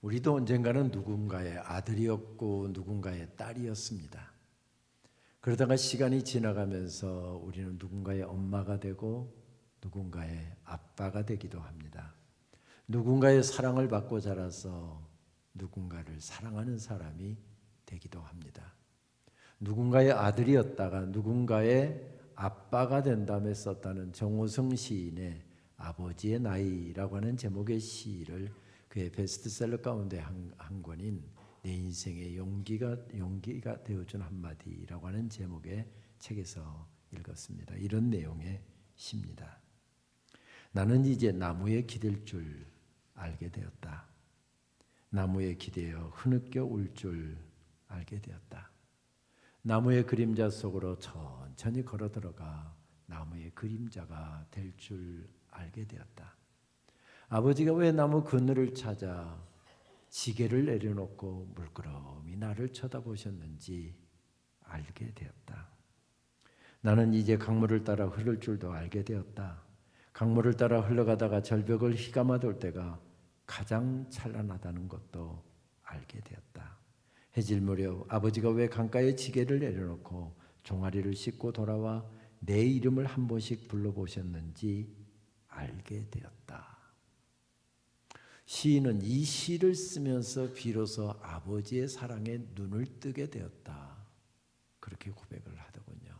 우리도 언젠가는 누군가의 아들이었고 누군가의 딸이었습니다. 그러다가 시간이 지나가면서 우리는 누군가의 엄마가 되고 누군가의 아빠가 되기도 합니다. 누군가의 사랑을 받고 자라서 누군가를 사랑하는 사람이 되기도 합니다. 누군가의 아들이었다가 누군가의 아빠가 된다며 썼다는 정호성 시인의 아버지의 나이라고 하는 제목의 시를 그의 베스트셀러 가운데 한 권인 내 인생의 용기가 되어준 한마디라고 하는 제목의 책에서 읽었습니다. 이런 내용의 시입니다. 나는 이제 나무에 기댈 줄 알게 되었다. 나무에 기대어 흐느껴 울 줄 알게 되었다. 나무의 그림자 속으로 천천히 걸어 들어가 나무의 그림자가 될 줄 알게 되었다. 아버지가 왜 나무 그늘을 찾아 지게를 내려놓고 물끄러미 나를 쳐다보셨는지 알게 되었다. 나는 이제 강물을 따라 흐를 줄도 알게 되었다. 강물을 따라 흘러가다가 절벽을 휘감아 돌 때가 가장 찬란하다는 것도 알게 되었다. 해질 무렵 아버지가 왜 강가에 지게를 내려놓고 종아리를 씻고 돌아와 내 이름을 한 번씩 불러보셨는지 알게 되었다. 시인은 이 시를 쓰면서 비로소 아버지의 사랑에 눈을 뜨게 되었다. 그렇게 고백을 하더군요.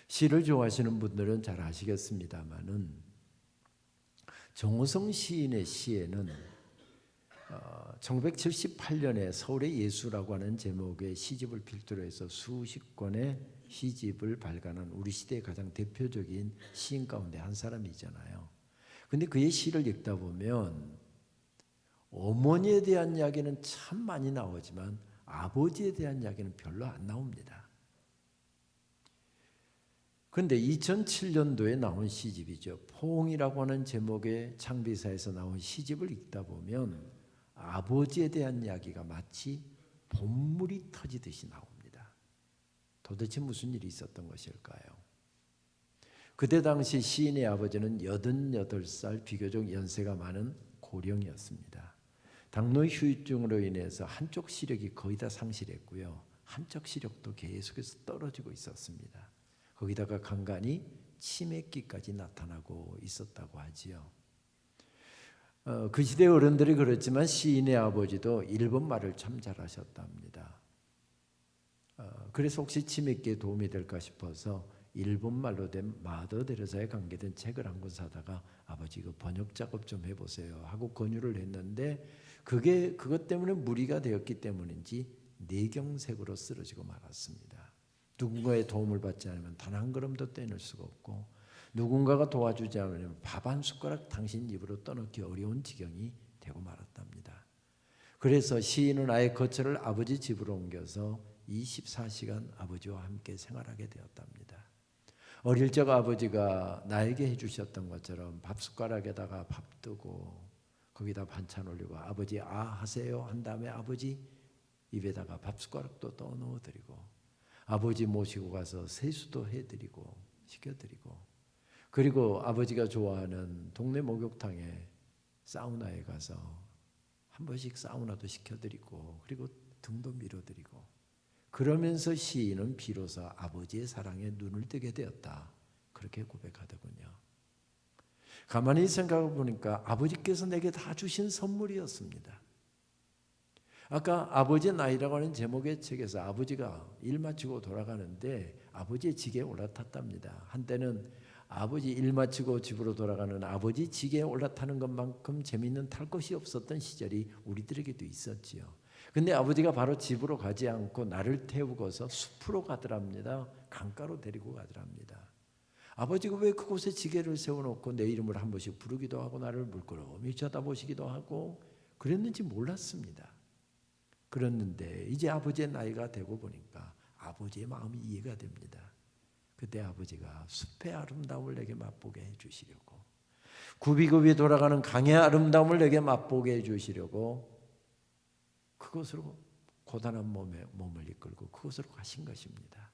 시를 좋아하시는 분들은 잘 아시겠습니다마는 정호성 시인의 시에는 1978년에 서울의 예수라고 하는 제목의 시집을 필두로 해서 수십 권의 시집을 발간한 우리 시대의 가장 대표적인 시인 가운데 한 사람이잖아요. 근데 그의 시를 읽다 보면 어머니에 대한 이야기는 참 많이 나오지만 아버지에 대한 이야기는 별로 안 나옵니다. 그런데 2007년도에 나온 시집이죠. 포옹이라고 하는 제목의 창비사에서 나온 시집을 읽다 보면 아버지에 대한 이야기가 마치 봇물이 터지듯이 나옵니다. 도대체 무슨 일이 있었던 것일까요? 그때 당시 시인의 아버지는 88살 비교적 연세가 많은 고령이었습니다. 당뇨 후유증으로 인해서 한쪽 시력이 거의 다 상실했고요. 한쪽 시력도 계속해서 떨어지고 있었습니다. 거기다가 간간히 치매기까지 나타나고 있었다고 하지요. 그 시대 어른들이 그렇지만 시인의 아버지도 일본말을 참 잘하셨답니다. 그래서 혹시 치매기에 도움이 될까 싶어서 일본말로 된 마더 데레사에 관계된 책을 한 권 사다가 아버지 그 번역 작업 좀 해보세요 하고 권유를 했는데 그것 때문에 무리가 되었기 때문인지 내경색으로 쓰러지고 말았습니다. 누군가의 도움을 받지 않으면 단 한 걸음도 떼낼 수가 없고 누군가가 도와주지 않으면 밥 한 숟가락 당신 입으로 떠넣기 어려운 지경이 되고 말았답니다. 그래서 시인은 아예 거처를 아버지 집으로 옮겨서 24시간 아버지와 함께 생활하게 되었답니다. 어릴 적 아버지가 나에게 해주셨던 것처럼 밥 숟가락에다가 밥 뜨고 거기다 반찬 올리고 아버지 하세요 한 다음에 아버지 입에다가 밥 숟가락도 떠 넣어드리고 아버지 모시고 가서 세수도 해드리고 시켜드리고 그리고 아버지가 좋아하는 동네 목욕탕에 사우나에 가서 한 번씩 사우나도 시켜드리고 그리고 등도 밀어드리고 그러면서 시인은 비로소 아버지의 사랑에 눈을 뜨게 되었다. 그렇게 고백하더군요. 가만히 생각해 보니까 아버지께서 내게 다 주신 선물이었습니다. 아까 아버지의 나이라고 하는 제목의 책에서 아버지가 일 마치고 돌아가는데 아버지의 지게에 올라탔답니다. 한때는 아버지 일 마치고 집으로 돌아가는 아버지 지게에 올라타는 것만큼 재미있는 탈 것이 없었던 시절이 우리들에게도 있었지요. 근데 아버지가 바로 집으로 가지 않고 나를 태우고서 숲으로 가더랍니다. 강가로 데리고 가더랍니다. 아버지가 왜 그곳에 지게를 세워놓고 내 이름을 한 번씩 부르기도 하고 나를 물끄러미 쳐다보시기도 하고 그랬는지 몰랐습니다. 그랬는데 이제 아버지의 나이가 되고 보니까 아버지의 마음이 이해가 됩니다. 그때 아버지가 숲의 아름다움을 내게 맛보게 해주시려고 굽이굽이 돌아가는 강의 아름다움을 내게 맛보게 해주시려고 그것으로 고단한 몸을 이끌고 그것으로 가신 것입니다.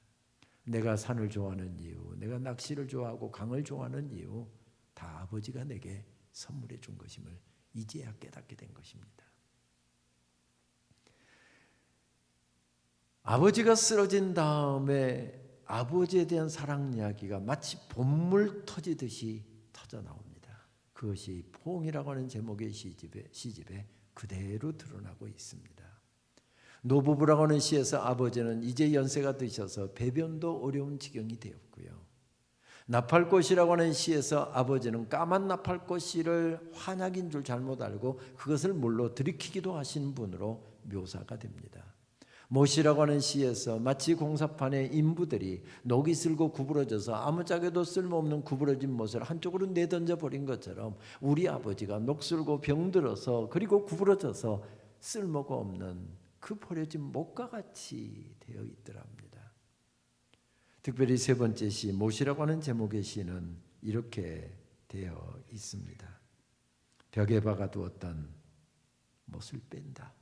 내가 산을 좋아하는 이유, 내가 낚시를 좋아하고 강을 좋아하는 이유 다 아버지가 내게 선물해 준 것임을 이제야 깨닫게 된 것입니다. 아버지가 쓰러진 다음에 아버지에 대한 사랑 이야기가 마치 봇물 터지듯이 터져 나옵니다. 그것이 포옹이라고 하는 제목의 시집에 그대로 드러나고 있습니다. 노부부라고 하는 시에서 아버지는 이제 연세가 드셔서 배변도 어려운 지경이 되었고요. 나팔꽃이라고 하는 시에서 아버지는 까만 나팔꽃씨를 환약인 줄 잘못 알고 그것을 물로 들이키기도 하신 분으로 묘사가 됩니다. 못이라고 하는 시에서 마치 공사판의 인부들이 녹이 슬고 구부러져서 아무짝에도 쓸모없는 구부러진 못을 한쪽으로 내던져 버린 것처럼 우리 아버지가 녹슬고 병들어서 그리고 구부러져서 쓸모가 없는 그 버려진 못과 같이 되어 있더랍니다. 특별히 세 번째 시 못이라고 하는 제목의 시는 이렇게 되어 있습니다. 벽에 박아두었던 못을 뺀다.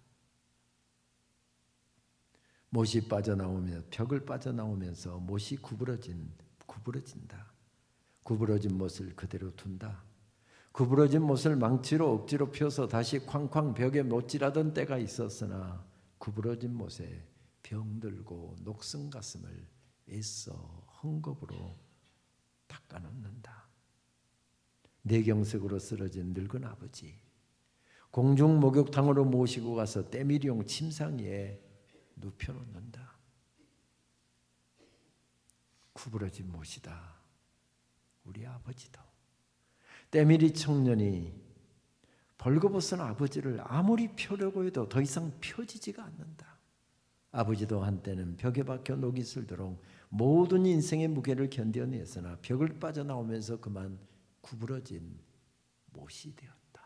못이 빠져나오면 벽을 빠져나오면서 못이 구부러진다. 구부러진 못을 그대로 둔다. 구부러진 못을 망치로 억지로 펴서 다시 쾅쾅 벽에 못질하던 때가 있었으나 구부러진 못에 병들고 녹슨 가슴을 애써 헝겊으로 닦아놓는다. 뇌경색으로 쓰러진 늙은 아버지, 공중 목욕탕으로 모시고 가서 때밀이용 침상 위에 눕혀놓는다. 구부러진 못이다. 우리 아버지도. 때밀이 청년이 벌거벗은 아버지를 아무리 펴려고 해도 더 이상 펴지지가 않는다. 아버지도 한때는 벽에 박혀 녹이 슬도록 모든 인생의 무게를 견뎌냈으나 벽을 빠져나오면서 그만 구부러진 못이 되었다.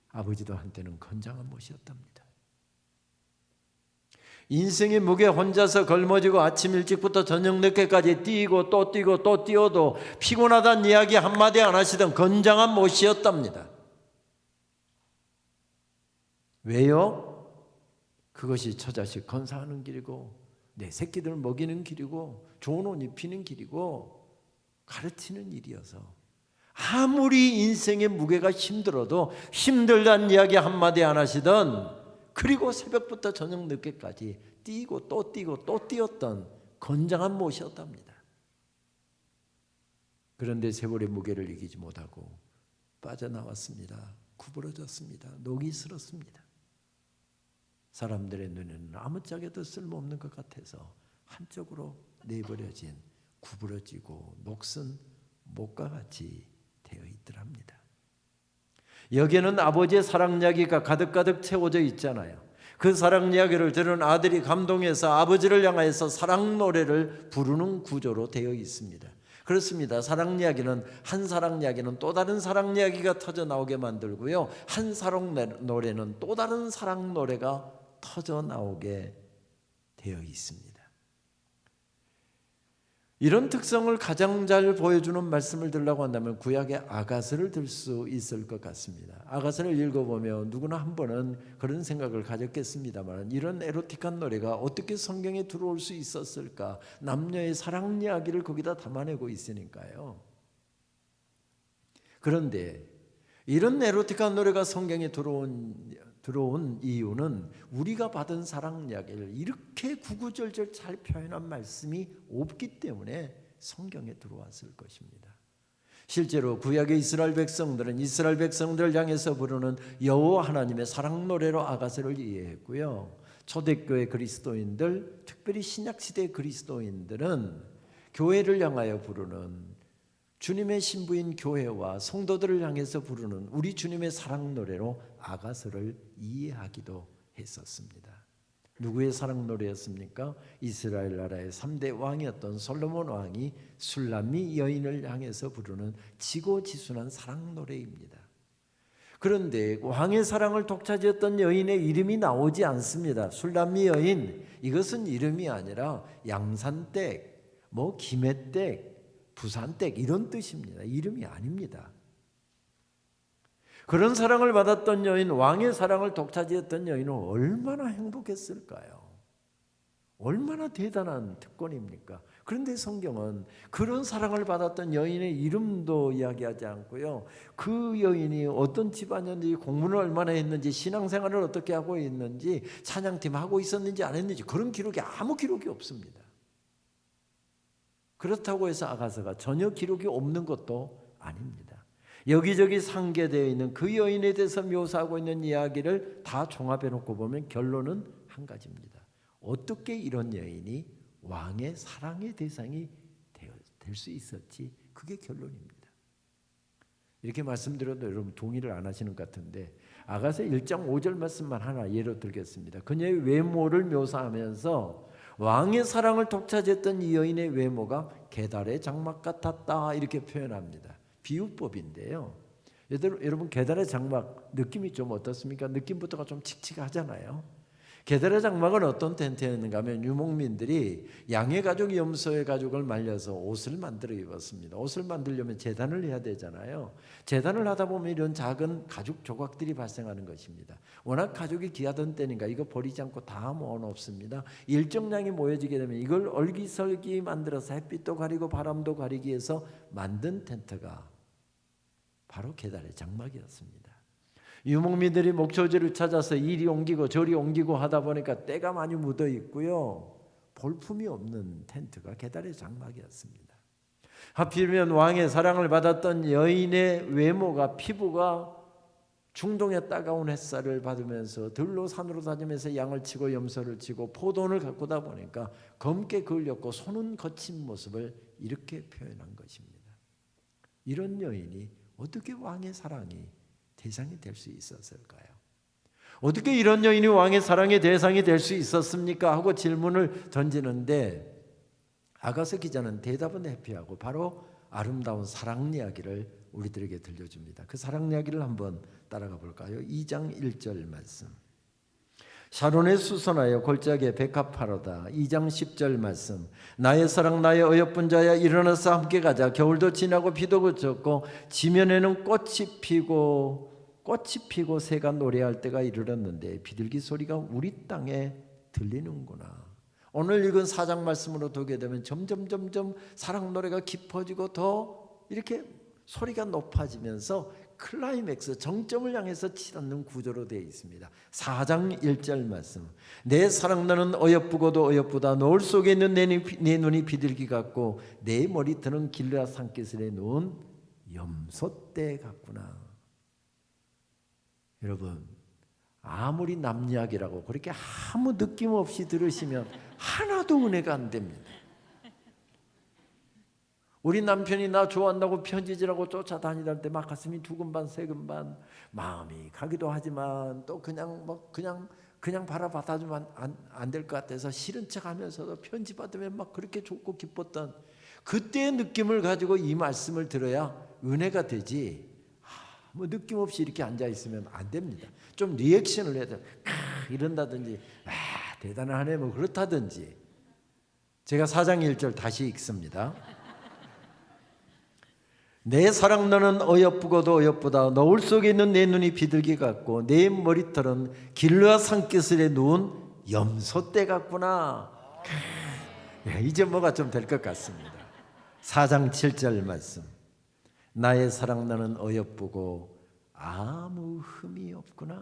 아버지도 한때는 건장한 못이었답니다. 인생의 무게 혼자서 걸머지고 아침 일찍부터 저녁 늦게까지 뛰고 또 뛰고 또 뛰어도 피곤하다는 이야기 한마디 안 하시던 건장한 못이었답니다. 왜요? 그것이 처자식 건사하는 길이고 내 새끼들 먹이는 길이고 좋은 옷 입히는 길이고 가르치는 일이어서 아무리 인생의 무게가 힘들어도 힘들다는 이야기 한마디 안 하시던 그리고 새벽부터 저녁 늦게까지 뛰고 또 뛰고 또 뛰었던 건장한 못이었답니다. 그런데 세월의 무게를 이기지 못하고 빠져나왔습니다. 구부러졌습니다. 녹이 슬었습니다. 사람들의 눈에는 아무짝에도 쓸모없는 것 같아서 한쪽으로 내버려진 구부러지고 녹슨 못과 같이 되어 있더랍니다. 여기에는 아버지의 사랑 이야기가 가득가득 채워져 있잖아요. 그 사랑 이야기를 들은 아들이 감동해서 아버지를 향해서 사랑 노래를 부르는 구조로 되어 있습니다. 그렇습니다. 사랑 이야기는 한 사랑 이야기는 또 다른 사랑 이야기가 터져 나오게 만들고요. 한 사랑 노래는 또 다른 사랑 노래가 터져 나오게 되어 있습니다. 이런 특성을 가장 잘 보여주는 말씀을 들려고 한다면 구약의 아가서를 들 수 있을 것 같습니다. 아가서를 읽어보면 누구나 한 번은 그런 생각을 가졌겠습니다만 이런 에로틱한 노래가 어떻게 성경에 들어올 수 있었을까? 남녀의 사랑 이야기를 거기다 담아내고 있으니까요. 그런데 이런 에로틱한 노래가 성경에 들어온 이유는 우리가 받은 사랑 이야기를 이렇게 구구절절 잘 표현한 말씀이 없기 때문에 성경에 들어왔을 것입니다. 실제로 구약의 이스라엘 백성들은 이스라엘 백성들을 향해서 부르는 여호와 하나님의 사랑 노래로 아가서를 이해했고요. 초대교회 그리스도인들, 특별히 신약시대 그리스도인들은 교회를 향하여 부르는 주님의 신부인 교회와 성도들을 향해서 부르는 우리 주님의 사랑 노래로 아가서를 이해하기도 했었습니다. 누구의 사랑 노래였습니까? 이스라엘 나라의 3대 왕이었던 솔로몬 왕이 술람미 여인을 향해서 부르는 지고지순한 사랑 노래입니다. 그런데 왕의 사랑을 독차지했던 여인의 이름이 나오지 않습니다. 술람미 여인, 이것은 이름이 아니라 양산댁, 김해댁, 부산댁 이런 뜻입니다. 이름이 아닙니다. 그런 사랑을 받았던 여인, 왕의 사랑을 독차지했던 여인은 얼마나 행복했을까요? 얼마나 대단한 특권입니까? 그런데 성경은 그런 사랑을 받았던 여인의 이름도 이야기하지 않고요. 그 여인이 어떤 집안이었는지, 공부를 얼마나 했는지, 신앙생활을 어떻게 하고 있는지, 찬양팀 하고 있었는지 안 했는지 그런 기록이 아무 기록이 없습니다. 그렇다고 해서 아가서가 전혀 기록이 없는 것도 아닙니다. 여기저기 상계되어 있는 그 여인에 대해서 묘사하고 있는 이야기를 다 종합해 놓고 보면 결론은 한 가지입니다. 어떻게 이런 여인이 왕의 사랑의 대상이 될 수 있었지? 그게 결론입니다. 이렇게 말씀드려도 여러분 동의를 안 하시는 것 같은데 아가서 1장 5절 말씀만 하나 예로 들겠습니다. 그녀의 외모를 묘사하면서 왕의 사랑을 독차지했던 이 여인의 외모가 게달의 장막 같았다 이렇게 표현합니다. 비유법인데요. 여러분 게달의 장막 느낌이 좀 어떻습니까? 느낌부터가 좀 칙칙하잖아요. 게달의 장막은 어떤 텐트였는가 하면 유목민들이 양의 가죽, 염소의 가죽을 말려서 옷을 만들어 입었습니다. 옷을 만들려면 제단을 해야 되잖아요. 제단을 하다 보면 이런 작은 가죽 조각들이 발생하는 것입니다. 워낙 가죽이 귀하던 때니까 이거 버리지 않고 다 모아놓습니다. 일정량이 모여지게 되면 이걸 얼기설기 만들어서 햇빛도 가리고 바람도 가리기 위해서 만든 텐트가 바로 게달의 장막이었습니다. 유목민들이 목초지를 찾아서 이리 옮기고 저리 옮기고 하다 보니까 때가 많이 묻어 있고요. 볼품이 없는 텐트가 게달의 장막이었습니다. 하필이면 왕의 사랑을 받았던 여인의 외모가 피부가 중동의 따가운 햇살을 받으면서 들로 산으로 다니면서 양을 치고 염소를 치고 포도원을 가꾸다 보니까 검게 그을렸고 손은 거친 모습을 이렇게 표현한 것입니다. 이런 여인이 어떻게 왕의 사랑이 대상이 될 수 있었을까요? 어떻게 이런 여인이 왕의 사랑의 대상이 될 수 있었습니까? 하고 질문을 던지는데 아가서 기자는 대답은 회피하고 바로 아름다운 사랑 이야기를 우리들에게 들려줍니다. 그 사랑 이야기를 한번 따라가 볼까요? 2장 1절 말씀. 샤론에 수선하여 골짜기에 백합하로다. 2장 10절 말씀. 나의 사랑 나의 어여쁜 자야 일어나서 함께 가자. 겨울도 지나고 비도 그쳤고 지면에는 꽃이 피고 새가 노래할 때가 이르렀는데 비둘기 소리가 우리 땅에 들리는구나. 오늘 읽은 4장 말씀으로 보게 되면 점점 사랑 노래가 깊어지고 더 이렇게 소리가 높아지면서 클라이맥스 정점을 향해서 치닫는 구조로 되어 있습니다. 4장 1절 말씀. 내 사랑 나는 어여쁘고도 어여쁘다. 노을 속에 있는 내 눈이 비둘기 같고 내 머리털은 길라 산기슭에 누운 염소떼 같구나. 여러분 아무리 남 이야기라고 그렇게 아무 느낌 없이 들으시면 하나도 은혜가 안 됩니다. 우리 남편이 나 좋아한다고 편지질하고 쫓아다니던 때 막 가슴이 두근반 세근반 마음이 가기도 하지만 또 그냥 바라봐주면 안 될 것 같아서 싫은 척하면서도 편지 받으면 막 그렇게 좋고 기뻤던 그때의 느낌을 가지고 이 말씀을 들어야 은혜가 되지. 뭐 느낌 없이 이렇게 앉아 있으면 안 됩니다. 좀 리액션을 해야 돼. 이런다든지 대단하네 뭐 그렇다든지. 제가 4장 1절 다시 읽습니다. 내 사랑 너는 어여쁘고도 어여쁘다. 노을 속에 있는 내 눈이 비둘기 같고 내 머리털은 길르아 산기슭에 누운 염소떼 같구나. 이제 뭐가 좀 될 것 같습니다. 4장 7절 말씀. 나의 사랑 너는 어여쁘고 아무 흠이 없구나.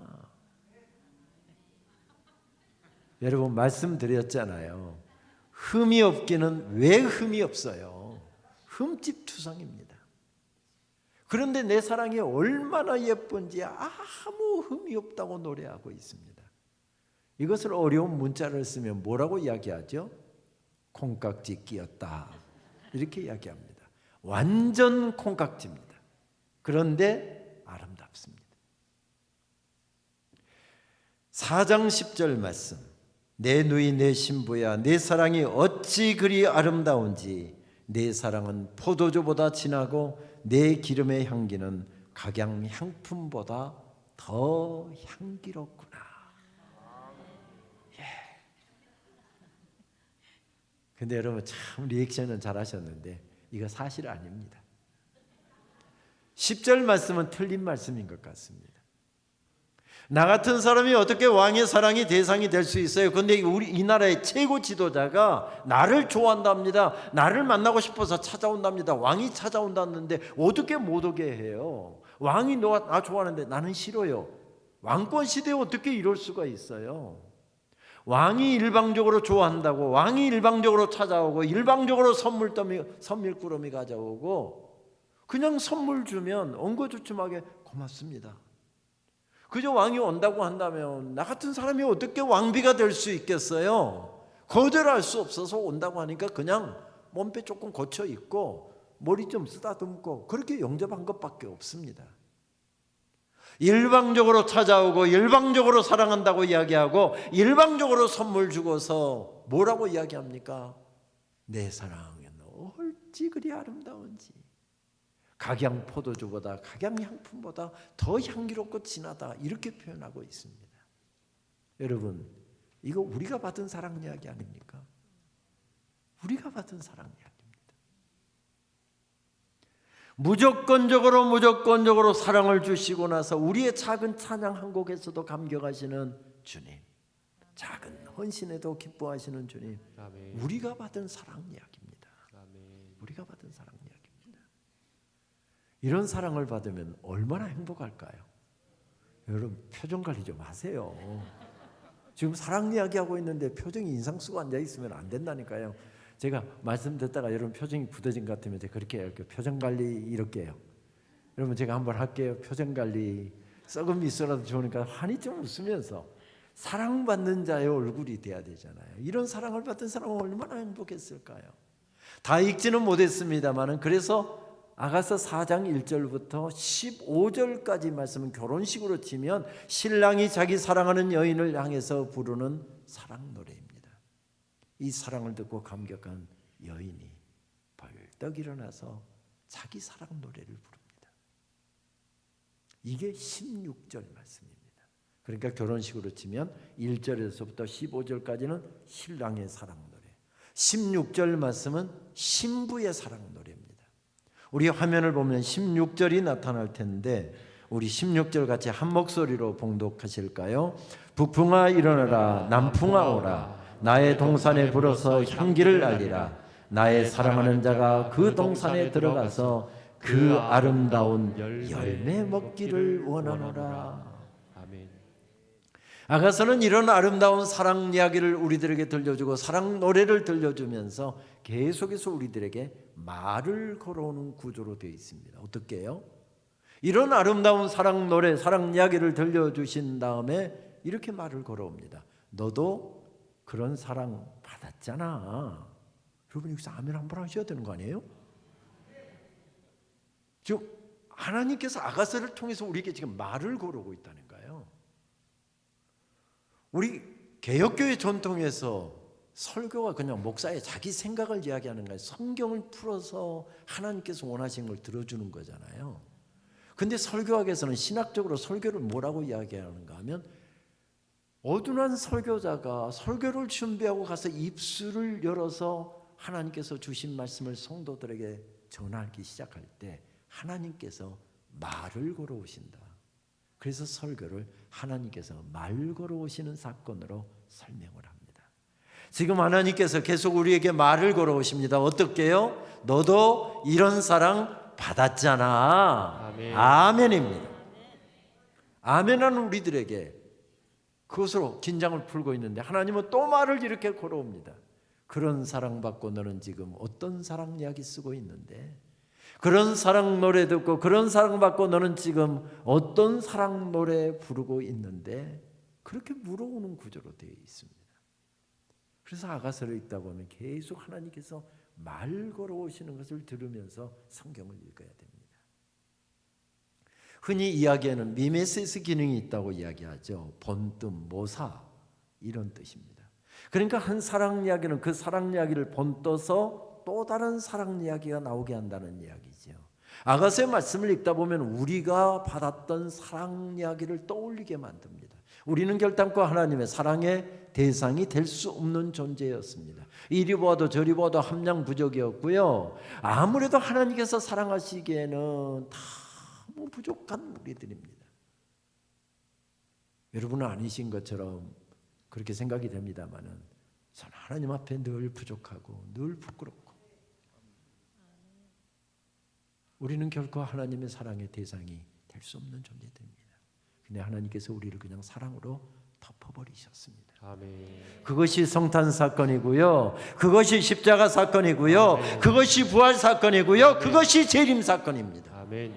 여러분 말씀드렸잖아요. 흠이 없기는 왜 흠이 없어요? 흠집투성입니다. 그런데 내 사랑이 얼마나 예쁜지 아무 흠이 없다고 노래하고 있습니다. 이것을 어려운 문자를 쓰면 뭐라고 이야기하죠? 콩깍지 끼었다 이렇게 이야기합니다. 완전 콩깍지입니다. 그런데 아름답습니다. 4장 10절 말씀. 내 누이 내 신부야 내 사랑이 어찌 그리 아름다운지 내 사랑은 포도주보다 진하고 내 기름의 향기는 각양 향품보다 더 향기롭구나. 근데 여러분 참 리액션은 잘하셨는데 이거 사실 아닙니다. 10절 말씀은 틀린 말씀인 것 같습니다. 나 같은 사람이 어떻게 왕의 사랑의 대상이 될 수 있어요? 근데 우리 이 나라의 최고 지도자가 나를 좋아한답니다. 나를 만나고 싶어서 찾아온답니다. 왕이 찾아온다는데 어떻게 못 오게 해요? 왕이 나 좋아하는데 나는 싫어요. 왕권 시대에 어떻게 이럴 수가 있어요? 왕이 일방적으로 좋아한다고, 왕이 일방적으로 찾아오고, 일방적으로 선물꾸러미 가져오고, 그냥 선물 주면 엉거주춤하게 고맙습니다. 그저 왕이 온다고 한다면 나 같은 사람이 어떻게 왕비가 될 수 있겠어요? 거절할 수 없어서 온다고 하니까 그냥 몸빼 조금 고쳐 입고 머리 좀 쓰다듬고 그렇게 영접한 것밖에 없습니다. 일방적으로 찾아오고 일방적으로 사랑한다고 이야기하고 일방적으로 선물 주고서 뭐라고 이야기합니까? 내 사랑은 어찌 그리 아름다운지, 각양 포도주보다 각양 향품보다 더 향기롭고 진하다, 이렇게 표현하고 있습니다. 여러분, 이거 우리가 받은 사랑 이야기 아닙니까? 우리가 받은 사랑 이야기입니다. 무조건적으로 사랑을 주시고 나서 우리의 작은 찬양 한 곡에서도 감격하시는 주님, 작은 헌신에도 기뻐하시는 주님, 아멘. 우리가 받은 사랑 이야기입니다. 아멘. 우리가 받은 사랑 이야기입니다. 이런 사랑을 받으면 얼마나 행복할까요? 여러분, 표정 관리 좀 하세요. 지금 사랑 이야기하고 있는데 표정이 인상 쓰고 앉아 있으면 안 된다니까요. 제가 말씀 듣다가 여러분 표정이 굳어진 것 같으면 제가 그렇게 해요. 표정 관리 이렇게 해요. 여러분, 제가 한번 할게요. 표정 관리. 썩은 미소라도 좋으니까 환히 좀 웃으면서, 사랑받는 자의 얼굴이 돼야 되잖아요. 이런 사랑을 받은 사람은 얼마나 행복했을까요? 다 읽지는 못했습니다만은, 그래서 아가서 4장 1절부터 15절까지 말씀은 결혼식으로 치면 신랑이 자기 사랑하는 여인을 향해서 부르는 사랑 노래입니다. 이 사랑을 듣고 감격한 여인이 벌떡 일어나서 자기 사랑 노래를 부릅니다. 이게 16절 말씀입니다. 그러니까 결혼식으로 치면 1절에서부터 15절까지는 신랑의 사랑 노래, 16절 말씀은 신부의 사랑 노래입니다. 우리 화면을 보면 16절이 나타날 텐데 우리 16절 같이 한 목소리로 봉독하실까요? 북풍아 일어나라, 남풍아 오라, 나의 동산에 불어서 향기를 알리라. 나의 사랑하는 자가 그 동산에 들어가서 그 아름다운 열매 먹기를 원하노라. 아멘. 아가서는 이런 아름다운 사랑 이야기를 우리들에게 들려주고 사랑 노래를 들려주면서 계속해서 우리들에게 말을 걸어오는 구조로 되어 있습니다. 어떻게 해요? 이런 아름다운 사랑 노래, 사랑 이야기를 들려주신 다음에 이렇게 말을 걸어옵니다. 너도 그런 사랑 받았잖아. 여러분, 여기서 아멘 한번 하셔야 되는 거 아니에요? 지금 하나님께서 아가서를 통해서 우리에게 지금 말을 걸어오고 있다는 거예요. 우리 개혁교회 전통에서 설교가 그냥 목사의 자기 생각을 이야기하는 거예요. 성경을 풀어서 하나님께서 원하시는 걸 들어주는 거잖아요. 근데 설교학에서는 신학적으로 설교를 뭐라고 이야기하는가 하면, 어둔한 설교자가 설교를 준비하고 가서 입술을 열어서 하나님께서 주신 말씀을 성도들에게 전하기 시작할 때 하나님께서 말을 걸어오신다. 그래서 설교를 하나님께서 말 걸어오시는 사건으로 설명을 합니다. 지금 하나님께서 계속 우리에게 말을 걸어오십니다. 어떻게 해요? 너도 이런 사랑 받았잖아. 아멘. 아멘입니다. 아멘하는 우리들에게 그것으로 긴장을 풀고 있는데 하나님은 또 말을 이렇게 걸어옵니다. 그런 사랑받고 너는 지금 어떤 사랑 이야기 쓰고 있는데, 그런 사랑 노래 듣고 그런 사랑받고 너는 지금 어떤 사랑 노래 부르고 있는데, 그렇게 물어오는 구조로 되어 있습니다. 그래서 아가서를 읽다 보면 계속 하나님께서 말 걸어오시는 것을 들으면서 성경을 읽어야 됩니다. 흔히 이야기하는 미메시스 기능이 있다고 이야기하죠. 본뜸, 모사, 이런 뜻입니다. 그러니까 한 사랑 이야기는 그 사랑 이야기를 본떠서 또 다른 사랑 이야기가 나오게 한다는 이야기죠. 아가서의 말씀을 읽다 보면 우리가 받았던 사랑 이야기를 떠올리게 만듭니다. 우리는 결단코 하나님의 사랑의 대상이 될 수 없는 존재였습니다. 이리 보아도 저리 보아도 함량부족이었고요. 아무래도 하나님께서 사랑하시기에는 다 부족한 우리들입니다. 여러분은 아니신 것처럼 그렇게 생각이 됩니다만은 저는 하나님 앞에 늘 부족하고 늘 부끄럽고 우리는 결코 하나님의 사랑의 대상이 될 수 없는 존재들입니다. 근데 하나님께서 우리를 그냥 사랑으로 덮어버리셨습니다. 아멘. 그것이 성탄 사건이고요. 그것이 십자가 사건이고요. 아멘. 그것이 부활 사건이고요. 아멘. 그것이 재림 사건입니다. 아멘.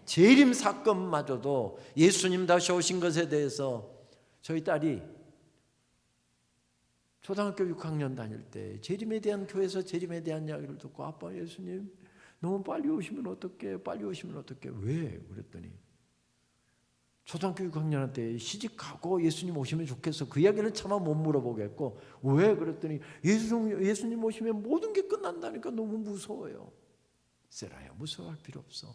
재림 사건마저도 예수님 다시 오신 것에 대해서 저희 딸이 초등학교 6학년 다닐 때 재림에 대한 교회에서 재림에 대한 이야기를 듣고 아빠 예수님 너무 빨리 오시면 어떡해? 빨리 오시면 어떡해? 왜? 그랬더니 초등학교 6학년 때 시집가고 예수님 오시면 좋겠어. 그 이야기는 차마 못 물어보겠고 왜? 그랬더니 예수님 오시면 모든 게 끝난다니까 너무 무서워요. 세라야 무서워할 필요 없어.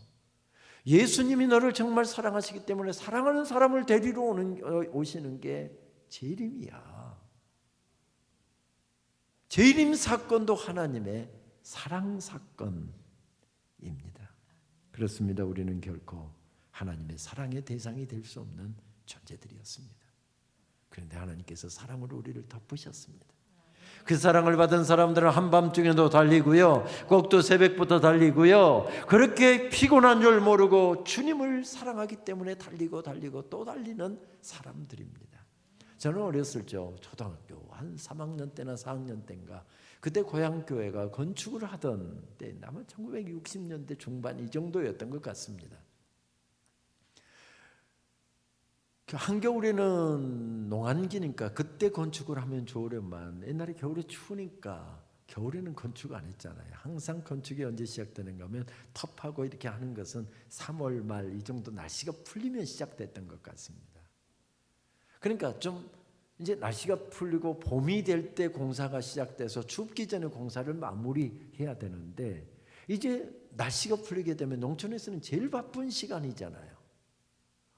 예수님이 너를 정말 사랑하시기 때문에 사랑하는 사람을 데리러 오시는 게 재림이야. 재림 사건도 하나님의 사랑 사건입니다. 그렇습니다. 우리는 결코 하나님의 사랑의 대상이 될 수 없는 존재들이었습니다. 그런데 하나님께서 사랑으로 우리를 덮으셨습니다. 그 사랑을 받은 사람들은 한밤중에도 달리고요. 꼭두 새벽부터 달리고요. 그렇게 피곤한 줄 모르고 주님을 사랑하기 때문에 달리고 또 달리는 사람들입니다. 저는 어렸을 적 초등학교 한 3학년 때나 4학년 때인가 그때 고향교회가 건축을 하던 때 아마 1960년대 중반 이 정도였던 것 같습니다. 한겨울에는 농한기니까 그때 건축을 하면 좋으련만 옛날에 겨울에 추우니까 겨울에는 건축 안 했잖아요. 항상 건축이 언제 시작되는가 하면 텁하고 이렇게 하는 것은 3월 말 이 정도 날씨가 풀리면 시작됐던 것 같습니다. 그러니까 좀 이제 날씨가 풀리고 봄이 될 때 공사가 시작돼서 춥기 전에 공사를 마무리해야 되는데 이제 날씨가 풀리게 되면 농촌에서는 제일 바쁜 시간이잖아요.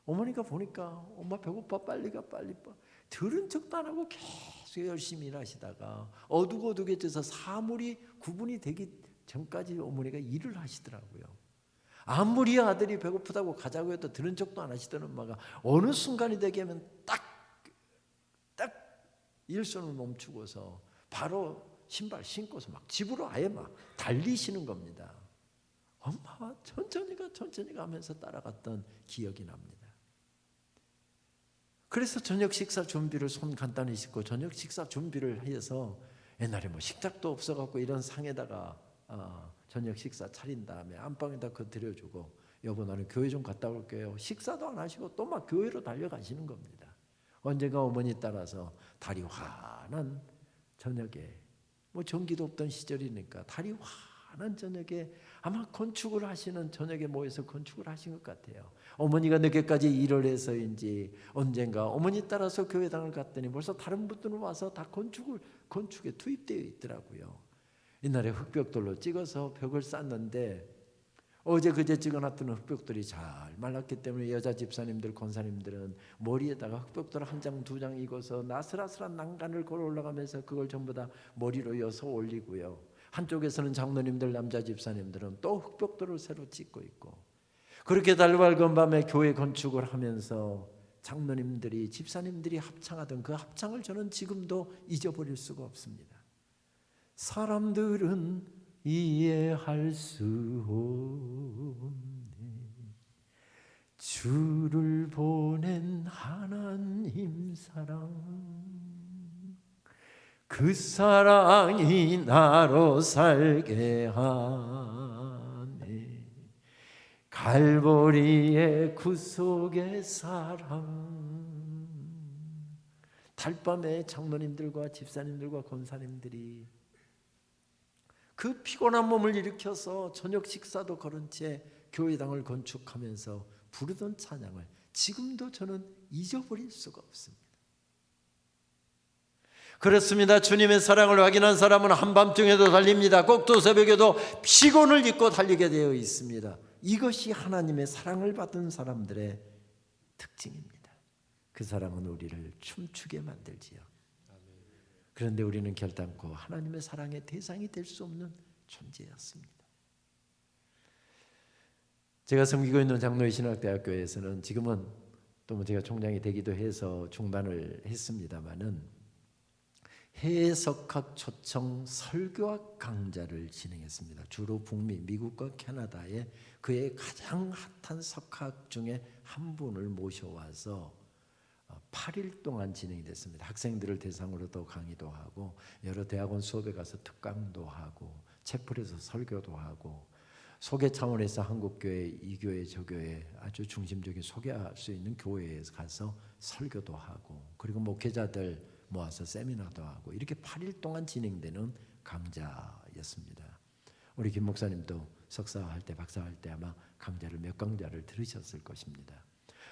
어머니가 보니까 엄마 배고파 빨리 가 빨리 봐. 들은 척도 안 하고 계속 열심히 일하시다가 어둑어둑해져서 사물이 구분이 되기 전까지 어머니가 일을 하시더라고요. 아무리 아들이 배고프다고 가자고 해도 들은 척도 안 하시던 엄마가 어느 순간이 되게 하면 딱 일손을 멈추고서 바로 신발 신고서 막 집으로 아예 막 달리시는 겁니다. 엄마가 천천히 가 하면서 따라갔던 기억이 납니다. 그래서 저녁 식사 준비를 손 간단히 씻고 저녁 식사 준비를 해서 옛날에 뭐 식탁도 없어갖고 이런 상에다가 저녁 식사 차린 다음에 안방에다 드려주고 여보 나는 교회 좀 갔다 올게요. 식사도 안 하시고 또 막 교회로 달려가시는 겁니다. 언젠가 어머니 따라서 달이 환한 저녁에 뭐 전기도 없던 시절이니까 달이 환한 저녁에 아마 건축을 하시는 저녁에 모여서 건축을 하신 것 같아요. 어머니가 늦게까지 일을 해서인지 언젠가 어머니 따라서 교회당을 갔더니 벌써 다른 분들은 와서 다 건축에 투입되어 있더라고요. 옛날에 흙벽돌로 찍어서 벽을 쌓는데 어제 그제 찍어놨던 흙벽돌이 잘 말랐기 때문에 여자 집사님들 권사님들은 머리에다가 흙벽돌 한 장 두 장 익어서 나슬아슬한 난간을 걸어 올라가면서 그걸 전부 다 머리로 여서 올리고요. 한쪽에서는 장로님들 남자 집사님들은 또 흙벽돌을 새로 찍고 있고 그렇게 달밝은 밤에 교회 건축을 하면서 장로님들이 집사님들이 합창하던 그 합창을 저는 지금도 잊어버릴 수가 없습니다. 사람들은 이해할 수 없네 주를 보낸 하나님 사랑 그 사랑이 나로 살게 하네 갈보리의 구속의 사랑 달밤에 장로님들과 집사님들과 권사님들이 그 피곤한 몸을 일으켜서 저녁 식사도 거른 채 교회당을 건축하면서 부르던 찬양을 지금도 저는 잊어버릴 수가 없습니다. 그렇습니다. 주님의 사랑을 확인한 사람은 한밤중에도 달립니다. 꼭두 새벽에도 피곤을 잊고 달리게 되어 있습니다. 이것이 하나님의 사랑을 받은 사람들의 특징입니다. 그 사랑은 우리를 춤추게 만들지요. 그런데 우리는 결단코 하나님의 사랑의 대상이 될 수 없는 존재였습니다. 제가 섬기고 있는 장로의 신학대학교에서는 지금은 또 뭐 제가 총장이 되기도 해서 중단을 했습니다마는 해석학 초청 설교학 강좌를 진행했습니다. 주로 북미, 미국과 캐나다에 그의 가장 핫한 석학 중에 한 분을 모셔와서 8일 동안 진행이 됐습니다. 학생들을 대상으로도 강의도 하고 여러 대학원 수업에 가서 특강도 하고 채플에서 설교도 하고 소개 차원에서 한국교회, 이교회, 저교회 아주 중심적인 소개할 수 있는 교회에 가서 설교도 하고 그리고 목회자들 모아서 세미나도 하고 이렇게 8일 동안 진행되는 강좌였습니다. 우리 김 목사님도 석사할 때 박사할 때 아마 몇 강좌를 들으셨을 것입니다.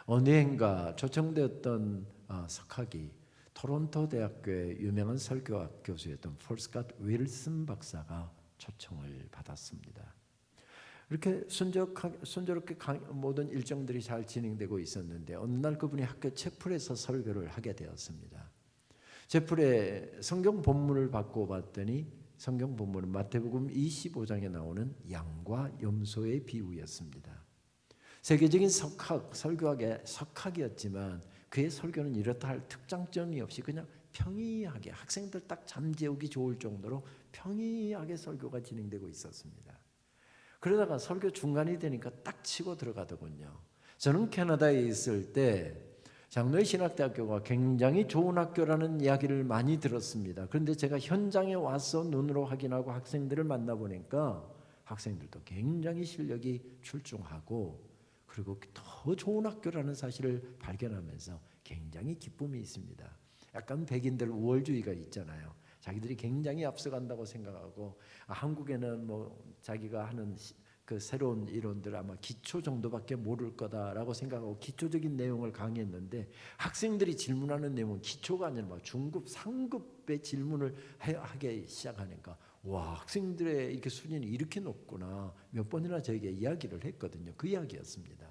어느 해인가 초청되었던 석학이 토론토 대학교의 유명한 설교학 교수였던 폴스캇 윌슨 박사가 초청을 받았습니다. 이렇게 순조롭게 모든 일정들이 잘 진행되고 있었는데 어느 날 그분이 학교 채플에서 설교를 하게 되었습니다. 채플에 성경 본문을 받고 봤더니 성경 본문은 마태복음 25장에 나오는 양과 염소의 비유였습니다. 세계적인 설교학의 석학이었지만 그의 설교는 이렇다 할 특장점이 없이 그냥 평이하게 학생들 딱 잠재우기 좋을 정도로 평이하게 설교가 진행되고 있었습니다. 그러다가 설교 중간이 되니까 딱 치고 들어가더군요. 저는 캐나다에 있을 때 장로의 신학대학교가 굉장히 좋은 학교라는 이야기를 많이 들었습니다. 그런데 제가 현장에 와서 눈으로 확인하고 학생들을 만나보니까 학생들도 굉장히 실력이 출중하고 그리고 더 좋은 학교라는 사실을 발견하면서 굉장히 기쁨이 있습니다. 약간 백인들 우월주의가 있잖아요. 자기들이 굉장히 앞서간다고 생각하고 한국에는 뭐 자기가 하는 그 새로운 이론들 아마 기초 정도밖에 모를 거다라고 생각하고 기초적인 내용을 강의했는데 학생들이 질문하는 내용은 기초가 아니라 막 중급, 상급의 질문을 하기 시작하니까 와 학생들의 이렇게 수준이 이렇게 높구나 몇 번이나 저에게 이야기를 했거든요. 그 이야기였습니다.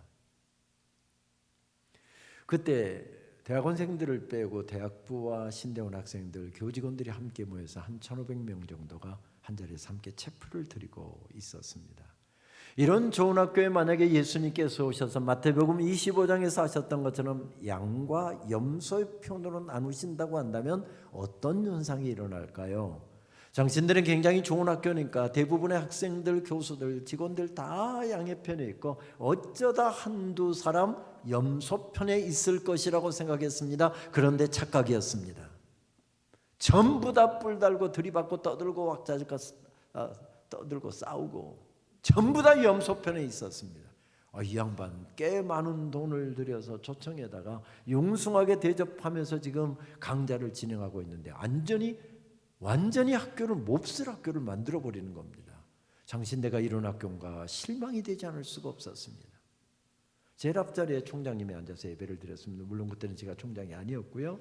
그때 대학원생들을 빼고 대학부와 신대원 학생들, 교직원들이 함께 모여서 한 1,500명 정도가 한 자리에서 함께 채플을 드리고 있었습니다. 이런 좋은 학교에 만약에 예수님께서 오셔서 마태복음 25장에서 하셨던 것처럼 양과 염소의 편으로 나누신다고 한다면 어떤 현상이 일어날까요? 당신들은 굉장히 좋은 학교니까 대부분의 학생들, 교수들, 직원들 다 양의 편에 있고 어쩌다 한두 사람 염소 편에 있을 것이라고 생각했습니다. 그런데 착각이었습니다. 전부 다 뿔 달고 들이받고 떠들고 떠들고 싸우고 전부 다 염소 편에 있었습니다. 이 양반 꽤 많은 돈을 들여서 초청에다가 융숭하게 대접하면서 지금 강좌를 진행하고 있는데 완전히 학교를 몹쓸 학교를 만들어 버리는 겁니다. 장신대가 이런 학교인가 실망이 되지 않을 수가 없었습니다. 제일 앞자리에 총장님이 앉아서 예배를 드렸습니다. 물론 그때는 제가 총장이 아니었고요.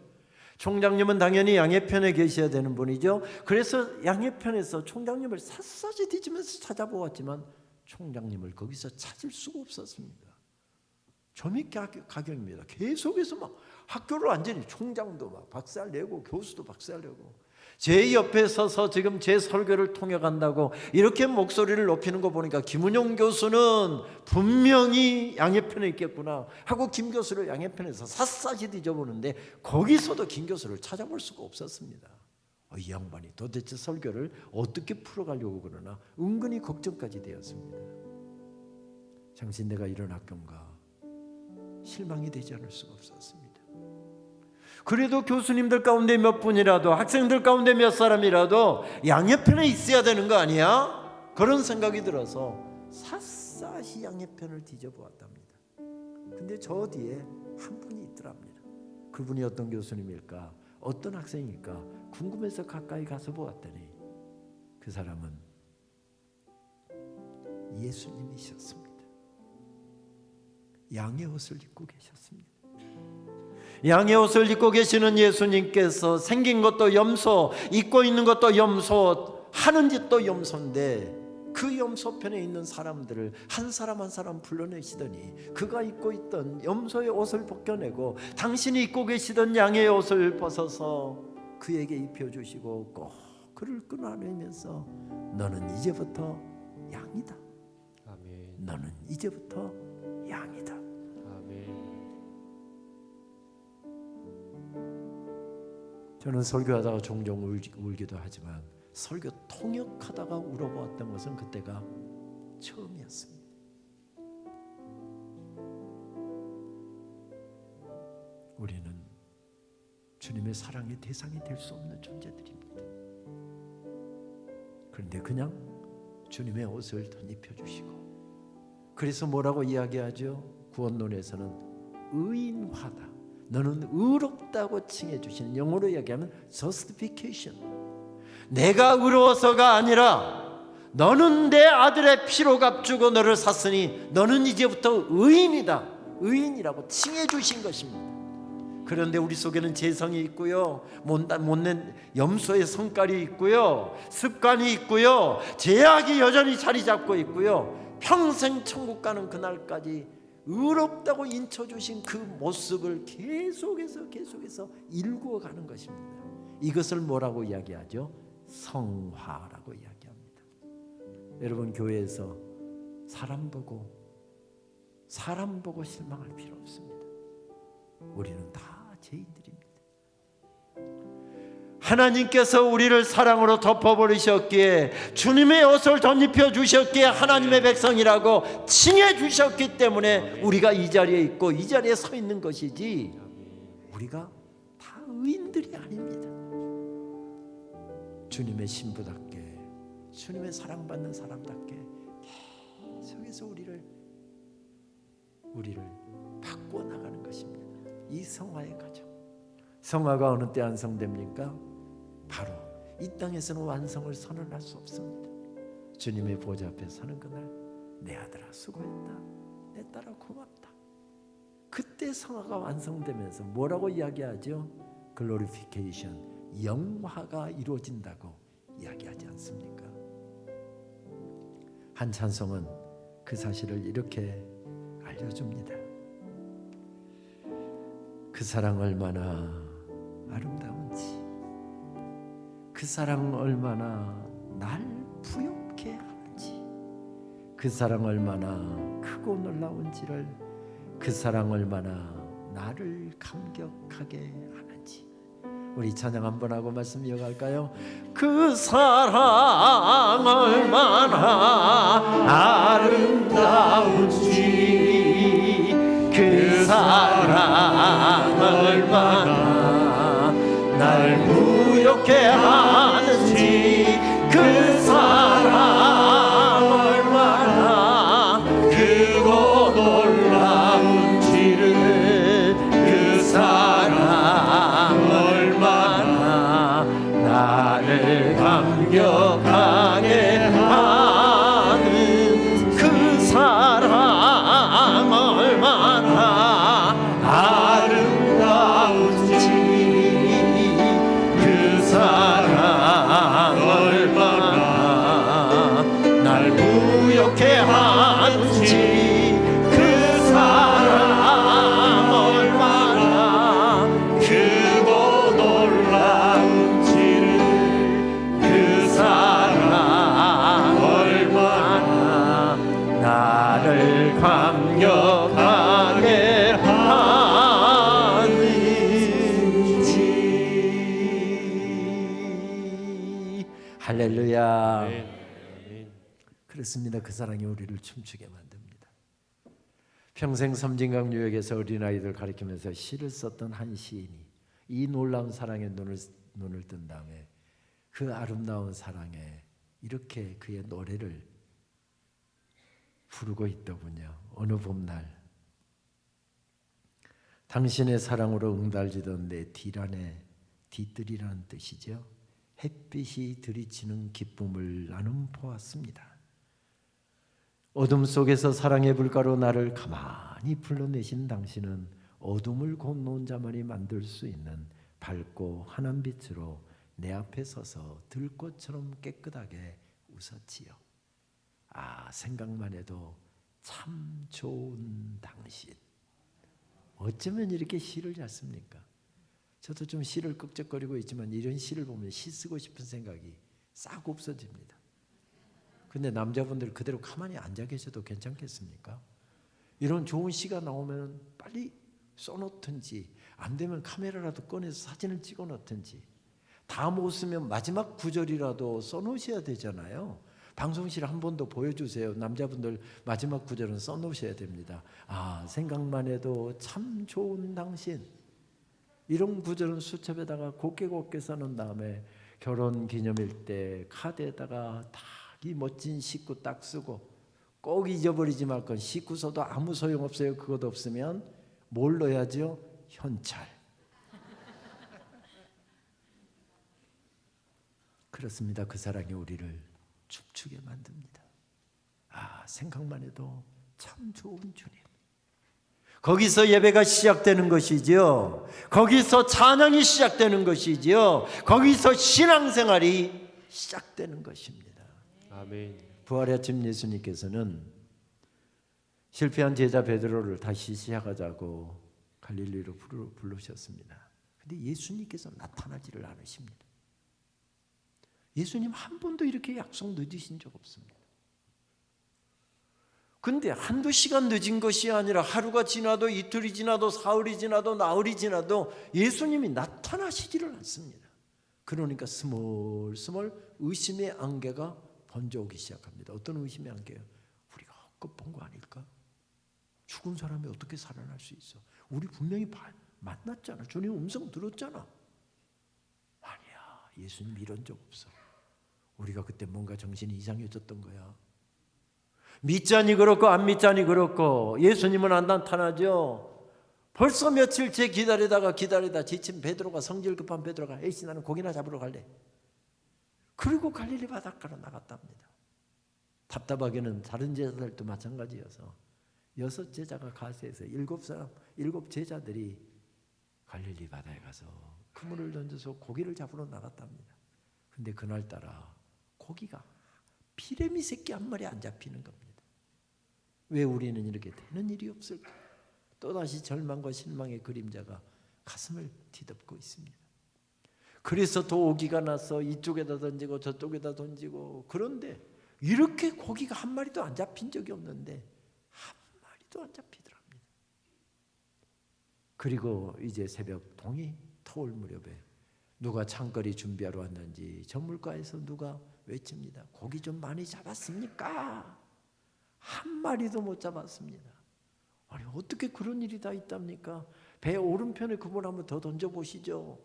총장님은 당연히 양의 편에 계셔야 되는 분이죠. 그래서 양의 편에서 총장님을 샅샅이 뒤지면서 찾아보았지만 총장님을 거기서 찾을 수가 없었습니다. 점입 가경입니다. 계속해서 막 학교를 완전히 총장도 막 박살내고 교수도 박살내고 제 옆에 서서 지금 제 설교를 통역한다고 이렇게 목소리를 높이는 거 보니까 김은용 교수는 분명히 양의 편에 있겠구나 하고 김 교수를 양의 편에서 샅샅이 뒤져보는데 거기서도 김 교수를 찾아볼 수가 없었습니다. 이 양반이 도대체 설교를 어떻게 풀어가려고 그러나 은근히 걱정까지 되었습니다. 장신대가 이런 학교인가 실망이 되지 않을 수가 없었습니다. 그래도 교수님들 가운데 몇 분이라도 학생들 가운데 몇 사람이라도 양의 편에 있어야 되는 거 아니야? 그런 생각이 들어서 샅샅이 양의 편을 뒤져보았답니다. 근데 저 뒤에 한 분이 있더랍니다. 그분이 어떤 교수님일까? 어떤 학생일까? 궁금해서 가까이 가서 보았더니 그 사람은 예수님이셨습니다. 양의 옷을 입고 계셨습니다. 양의 옷을 입고 계시는 예수님께서 생긴 것도 염소, 입고 있는 것도 염소, 하는 짓도 염소인데 그 염소 편에 있는 사람들을 한 사람 한 사람 불러내시더니 그가 입고 있던 염소의 옷을 벗겨내고 당신이 입고 계시던 양의 옷을 벗어서 그에게 입혀주시고 꼭 그를 끌어안으면서 너는 이제부터 양이다. 아멘. 너는 이제부터 양이다. 아멘. 저는 설교하다가 종종 울기도 하지만 설교 통역하다가 울어보았던 것은 그때가 처음이었습니다. 우리는 주님의 사랑의 대상이 될 수 없는 존재들입니다. 그런데 그냥 주님의 옷을 덧입혀 주시고, 그래서 뭐라고 이야기하죠? 구원론에서는 의인화다, 너는 의롭다고 칭해 주시는, 영어로 이야기하면 justification. 내가 의로워서가 아니라 너는 내 아들의 피로 값주고 너를 샀으니 너는 이제부터 의인이다, 의인이라고 칭해 주신 것입니다. 그런데 우리 속에는 재성이 있고요, 못낸 염소의 성깔이 있고요, 습관이 있고요, 죄악이 여전히 자리 잡고 있고요, 평생 천국 가는 그날까지 의롭다고 인쳐주신 그 모습을 계속해서 일구어가는 것입니다. 이것을 뭐라고 이야기하죠? 성화라고 이야기합니다. 여러분, 교회에서 사람 보고 실망할 필요 없습니다. 우리는 다 죄인들입니다. 하나님께서 우리를 사랑으로 덮어버리셨기에, 주님의 옷을 덧입혀 주셨기에 하나님의 백성이라고 칭해 주셨기 때문에 우리가 이 자리에 있고 이 자리에 서 있는 것이지, 우리가 다 의인들이 아닙니다. 주님의 신부답게, 주님의 사랑받는 사람답게 계속해서 우리를 바꾸어 나가는 것입니다. 이 성화의 과정. 성화가 어느 때 완성됩니까? 바로 이 땅에서는 완성을 선언할 수 없습니다. 주님의 보좌 앞에 서는 그날, 내 아들아 수고했다, 내 딸아 고맙다. 그때 성화가 완성되면서 뭐라고 이야기하죠? 글로리피케이션, 영화가 이루어진다고 이야기하지 않습니까? 한 찬송은 그 사실을 이렇게 알려줍니다. 그 사랑 얼마나 아름다운지, 그 사랑 얼마나 날 부엽게 하는지, 그 사랑 얼마나 크고 놀라운지를, 그 사랑 얼마나 나를 감격하게 하는지. 우리 찬양 한번 하고 말씀 이어갈까요? 그 사랑 얼마나 아름다운지, 그 사랑 얼마나 날 무욕해 하는지, 그 사랑 얼마나 크고 놀라운지를, 그 사랑 얼마나 나를 감격하게 하는, 그 사랑 얼마나 아름다운지, 그 사랑 얼마나 날 무욕해 하는지, 그 사랑 얼마나 크고 놀라운지를, 그 사랑 얼마나 나를 감격하게 하는지. 할렐루야. 그렇습니다. 그 사랑이 우리를 춤추게 만듭니다. 평생 섬진강 유역에서 어린아이들 가르치면서 시를 썼던 한 시인이 이 놀라운 사랑에 눈을 뜬 다음에 그 아름다운 사랑에 이렇게 그의 노래를 부르고 있더군요. 어느 봄날, 당신의 사랑으로 응달지던 내 뒤란에, 뒤뜰이라는 뜻이죠. 햇빛이 들이치는 기쁨을 나는 보았습니다. 어둠 속에서 사랑의 불가로 나를 가만히 불러내신 당신은 어둠을 건너온 자만이 만들 수 있는 밝고 환한 빛으로 내 앞에 서서 들꽃처럼 깨끗하게 웃었지요. 아, 생각만 해도 참 좋은 당신. 어쩌면 이렇게 시를 잘 씁니까? 저도 좀 시를 끄적거리고 있지만 이런 시를 보면 시 쓰고 싶은 생각이 싹 없어집니다. 근데 남자분들 그대로 가만히 앉아 계셔도 괜찮겠습니까? 이런 좋은 시가 나오면 빨리 써놓든지, 안 되면 카메라라도 꺼내서 사진을 찍어 놓든지, 다 못 쓰면 마지막 구절이라도 써놓으셔야 되잖아요. 방송실 한 번 더 보여주세요. 남자분들 마지막 구절은 써놓으셔야 됩니다. 아, 생각만 해도 참 좋은 당신. 이런 구절은 수첩에다가 곱게 써놓은 다음에 결혼 기념일 때 카드에다가 다 이 멋진 식구 딱 쓰고, 꼭 잊어버리지 말 건 식구 써도 아무 소용없어요. 그것 없으면 뭘 넣어야죠? 현찰. 그렇습니다. 그 사랑이 우리를 춤추게 만듭니다. 아, 생각만 해도 참 좋은 주님. 거기서 예배가 시작되는 것이지요. 거기서 찬양이 시작되는 것이지요. 거기서 신앙생활이 시작되는 것입니다. 아멘. 부활의 아침 예수님께서는 실패한 제자 베드로를 다시 시작하자고 갈릴리로 부르셨습니다. 근데 예수님께서 나타나지를 않으십니다. 예수님 한 번도 이렇게 약속 늦으신 적 없습니다. 근데 한두 시간 늦은 것이 아니라 하루가 지나도 이틀이 지나도 사흘이 지나도 나흘이 지나도 예수님이 나타나시지를 않습니다. 그러니까 스멀스멀 의심의 안개가 번져오기 시작합니다. 어떤 의심의 안개요? 우리가 헛것 본 거 아닐까? 죽은 사람이 어떻게 살아날 수 있어? 우리 분명히 만났잖아. 주님 음성 들었잖아. 아니야, 예수님 이런 적 없어. 우리가 그때 뭔가 정신이 이상해졌던 거야. 믿자니 그렇고 안 믿자니 그렇고 예수님은 안 나타나죠. 벌써 며칠째 기다리다 지친 베드로가, 성질 급한 베드로가, 에이씨 나는 고기나 잡으러 갈래. 그리고 갈릴리 바닷가로 나갔답니다. 답답하게는 다른 제자들도 마찬가지여서 6 제자가 가세해서 7 제자들이 갈릴리 바다에 가서 그물을 던져서 고기를 잡으러 나갔답니다. 근데 그날따라 고기가 피레미 새끼 한 마리 안 잡히는 겁니다. 왜 우리는 이렇게 되는 일이 없을까? 또다시 절망과 실망의 그림자가 가슴을 뒤덮고 있습니다. 그래서 또 오기가 나서 이쪽에다 던지고 저쪽에다 던지고, 그런데 이렇게 고기가 한 마리도 안 잡힌 적이 없는데 한 마리도 안 잡히더랍니다. 그리고 이제 새벽 동이 터올 무렵에 누가 창거리 준비하러 왔는지 저 물가에서 누가 외칩니다. 고기 좀 많이 잡았습니까? 한 마리도 못 잡았습니다. 아니 어떻게 그런 일이 다 있답니까? 배 오른편에 그물 한번 더 던져보시죠.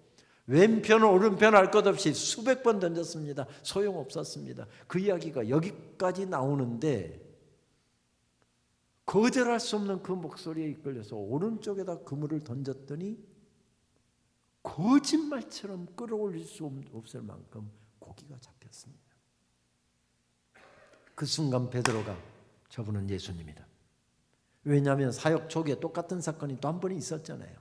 왼편 오른편 할 것 없이 수백 번 던졌습니다. 소용없었습니다. 그 이야기가 여기까지 나오는데 거절할 수 없는 그 목소리에 이끌려서 오른쪽에다 그물을 던졌더니 거짓말처럼 끌어올릴 수 없을 만큼 고기가 잡혔습니다. 그 순간 베드로가 저분은 예수님이다. 왜냐하면 사역 초기에 똑같은 사건이 또 한 번이 있었잖아요.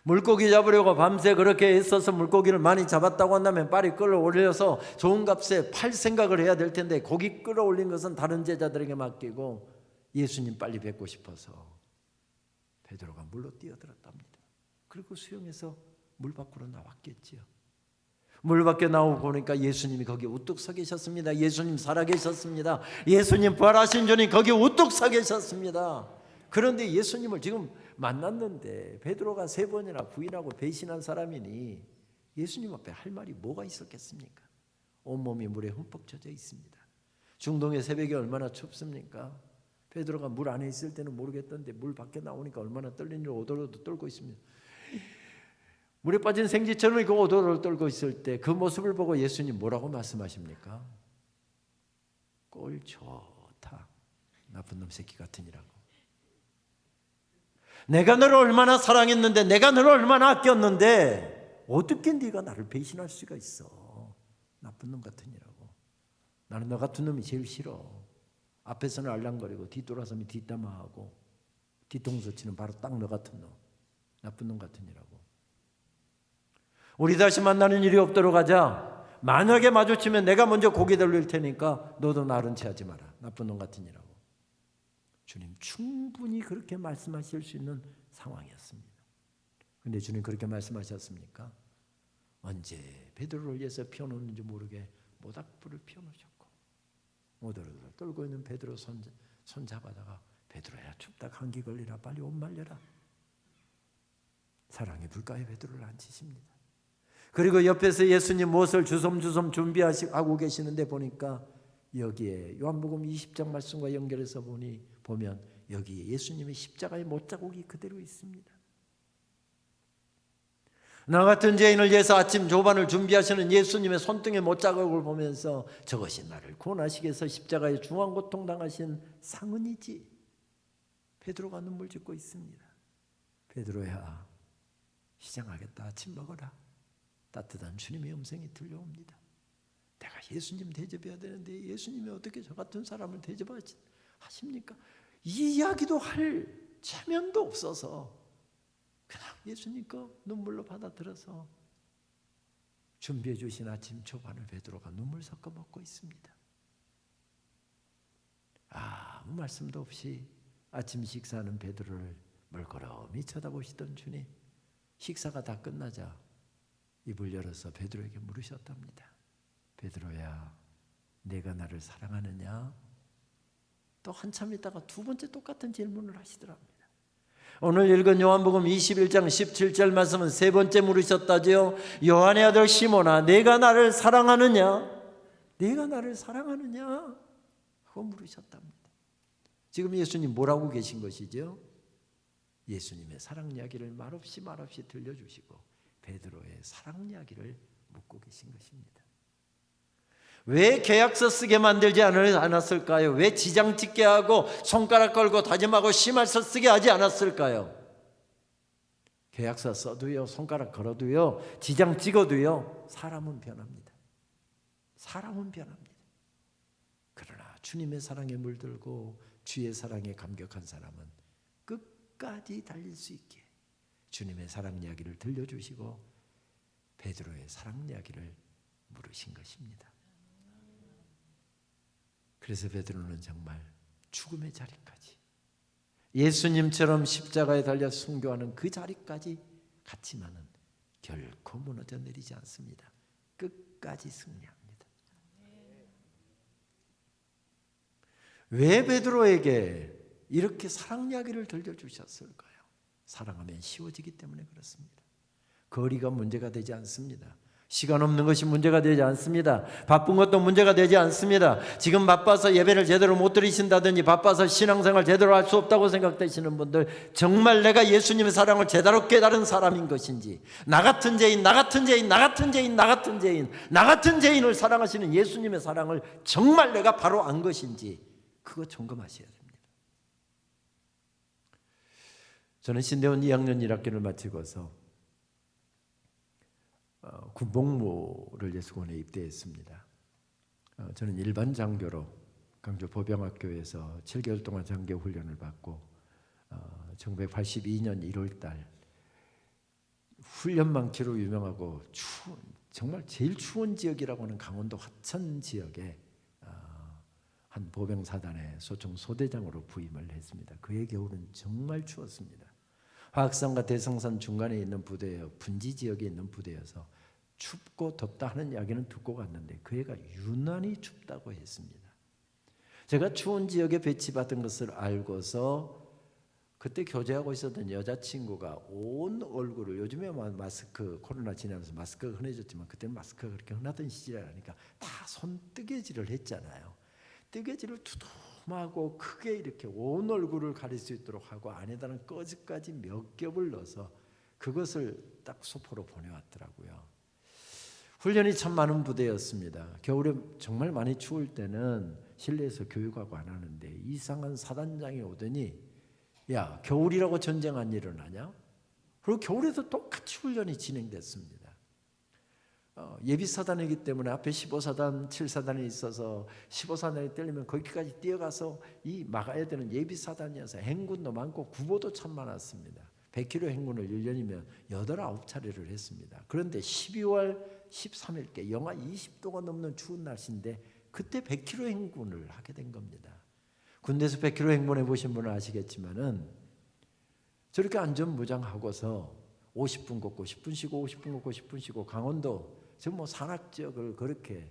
물고기 잡으려고 밤새 그렇게 애써서 물고기를 많이 잡았다고 한다면 빨리 끌어올려서 좋은 값에 팔 생각을 해야 될 텐데 고기 끌어올린 것은 다른 제자들에게 맡기고 예수님 빨리 뵙고 싶어서 베드로가 물로 뛰어들었답니다. 그리고 수영해서 물 밖으로 나왔겠지요. 물 밖에 나오고 보니까 예수님이 거기 우뚝 서 계셨습니다. 예수님 살아계셨습니다. 예수님 부활하신 주님 거기 우뚝 서 계셨습니다. 그런데 예수님을 지금 만났는데 베드로가 3번이나 부인하고 배신한 사람이니 예수님 앞에 할 말이 뭐가 있었겠습니까? 온몸이 물에 흠뻑 젖어 있습니다. 중동의 새벽이 얼마나 춥습니까? 베드로가 물 안에 있을 때는 모르겠던데 물 밖에 나오니까 얼마나 떨리는지 오돌오돌 떨고 있습니다. 물에 빠진 생쥐처럼 그 오돌오돌 떨고 있을 때 그 모습을 보고 예수님 뭐라고 말씀하십니까? 꼴 좋다. 나쁜 놈 새끼 같으니라고. 내가 너를 얼마나 사랑했는데, 내가 너를 얼마나 아꼈는데 어떻게 네가 나를 배신할 수가 있어. 나쁜 놈 같으니라고. 나는 너 같은 놈이 제일 싫어. 앞에서는 알랑거리고 뒤돌아서면 뒷담화하고 뒤통수 치는 바로 딱 너 같은 놈. 나쁜 놈 같으니라고. 우리 다시 만나는 일이 없도록 하자. 만약에 마주치면 내가 먼저 고개 돌릴 테니까 너도 나른 채 하지 마라. 나쁜 놈 같으니라고. 주님 충분히 그렇게 말씀하실 수 있는 상황이었습니다. 그런데 주님 그렇게 말씀하셨습니까? 언제 베드로를 위해서 피워놓는지 모르게 모닥불을 피워놓으셨고 오돌오돌 떨고 있는 베드로 손 잡아다가 베드로야 춥다 감기 걸리라 빨리 옷 말려라. 사랑의 불가에 베드로를 앉히십니다. 그리고 옆에서 예수님 무엇을 주섬주섬 준비하고 계시는데 보니까 여기에 요한복음 20장 말씀과 연결해서 보면 여기에 예수님의 십자가의 못자국이 그대로 있습니다. 나 같은 죄인을 위해서 아침 조반을 준비하시는 예수님의 손등의 못자국을 보면서 저것이 나를 구원하시기 위해서 십자가에 중한 고통 당하신 상흔이지. 베드로가 눈물 짓고 있습니다. 베드로야, 시장하겠다. 아침 먹어라. 따뜻한 주님의 음성이 들려옵니다. 내가 예수님 대접해야 되는데 예수님이 어떻게 저 같은 사람을 대접하십니까? 이 이야기도 할 체면도 없어서 그냥 예수님 거 눈물로 받아들여서 준비해 주신 아침 조반을 베드로가 눈물 섞어 먹고 있습니다. 아무 말씀도 없이 아침 식사하는 베드로를 멀거럼히 쳐다보시던 주님, 식사가 다 끝나자 입을 열어서 베드로에게 물으셨답니다. 베드로야, 내가 나를 사랑하느냐? 또 한참 있다가 두 번째 똑같은 질문을 하시더랍니다. 오늘 읽은 요한복음 21장 17절 말씀은 세 번째 물으셨다죠. 요한의 아들 시몬아, 내가 나를 사랑하느냐? 내가 나를 사랑하느냐? 하고 물으셨답니다. 지금 예수님 뭐라고 계신 것이죠? 예수님의 사랑 이야기를 말없이 들려주시고 베드로의 사랑 이야기를 묻고 계신 것입니다. 왜 계약서 쓰게 만들지 않았을까요? 왜 지장 찍게 하고 손가락 걸고 다짐하고 심할서 쓰게 하지 않았을까요? 계약서 써도요, 손가락 걸어도요, 지장 찍어도요, 사람은 변합니다. 사람은 변합니다. 그러나 주님의 사랑에 물들고 주의 사랑에 감격한 사람은 끝까지 달릴 수 있게 주님의 사랑 이야기를 들려주시고 베드로의 사랑 이야기를 물으신 것입니다. 그래서 베드로는 정말 죽음의 자리까지, 예수님처럼 십자가에 달려 순교하는 그 자리까지 갔지만은 결코 무너져 내리지 않습니다. 끝까지 승리합니다. 왜 베드로에게 이렇게 사랑 이야기를 들려주셨을까요? 사랑하면 쉬워지기 때문에 그렇습니다. 거리가 문제가 되지 않습니다. 시간 없는 것이 문제가 되지 않습니다. 바쁜 것도 문제가 되지 않습니다. 지금 바빠서 예배를 제대로 못 드리신다든지 바빠서 신앙생활 제대로 할 수 없다고 생각되시는 분들, 정말 내가 예수님의 사랑을 제대로 깨달은 사람인 것인지, 나 같은 죄인, 나 같은 죄인, 나 같은 죄인, 나 같은 죄인, 나 같은 죄인을 사랑하시는 예수님의 사랑을 정말 내가 바로 안 것인지 그거 점검하셔야 됩니다. 저는 신대원 2학년 1학기를 마치고서 군복무를 예수원에 입대했습니다. 저는 일반 장교로 강주 보병학교에서 7개월 동안 장교 훈련을 받고 1982년 1월달 훈련 많기로 유명하고 정말 제일 추운 지역이라고 하는 강원도 화천 지역에 한 보병사단의 소총 소대장으로 부임을 했습니다. 그해 겨울은 정말 추웠습니다. 화학산과 대성산 중간에 있는 부대예요. 분지 지역에 있는 부대여서 춥고 덥다 하는 이야기는 듣고 갔는데 그 해가 유난히 춥다고 했습니다. 제가 추운 지역에 배치받은 것을 알고서 그때 교제하고 있었던 여자친구가 온 얼굴을, 요즘에 마스크, 코로나 지나면서 마스크가 흔해졌지만 그때는 마스크가 그렇게 흔하던 시절이라니까 다 손뜨개질을 했잖아요. 뜨개질을 두툼하고 크게 이렇게 온 얼굴을 가릴 수 있도록 하고 안에다는 꺼지까지 몇 겹을 넣어서 그것을 딱 소포로 보내왔더라고요. 훈련이 참 많은 부대였습니다. 겨울에 정말 많이 추울 때는 실내에서 교육하고 안 하는데 이상한 사단장이 오더니 야, 겨울이라고 전쟁 안 일어나냐? 그리고 겨울에도 똑같이 훈련이 진행됐습니다. 예비사단이기 때문에 앞에 15사단, 7사단이 있어서 15사단이 떨리면 거기까지 뛰어가서 이 막아야 되는 예비사단이어서 행군도 많고 구보도 참 많았습니다. 100km 행군을 1년이면 8, 9차례를 했습니다. 그런데 12월 13일께 영하 20도가 넘는 추운 날씨인데 그때 100km 행군을 하게 된 겁니다. 군대에서 100km 행군해 보신 분은 아시겠지만은 저렇게 안전무장하고서 50분 걷고 10분 쉬고 50분 걷고 10분 쉬고 강원도 저 산악 지역을 그렇게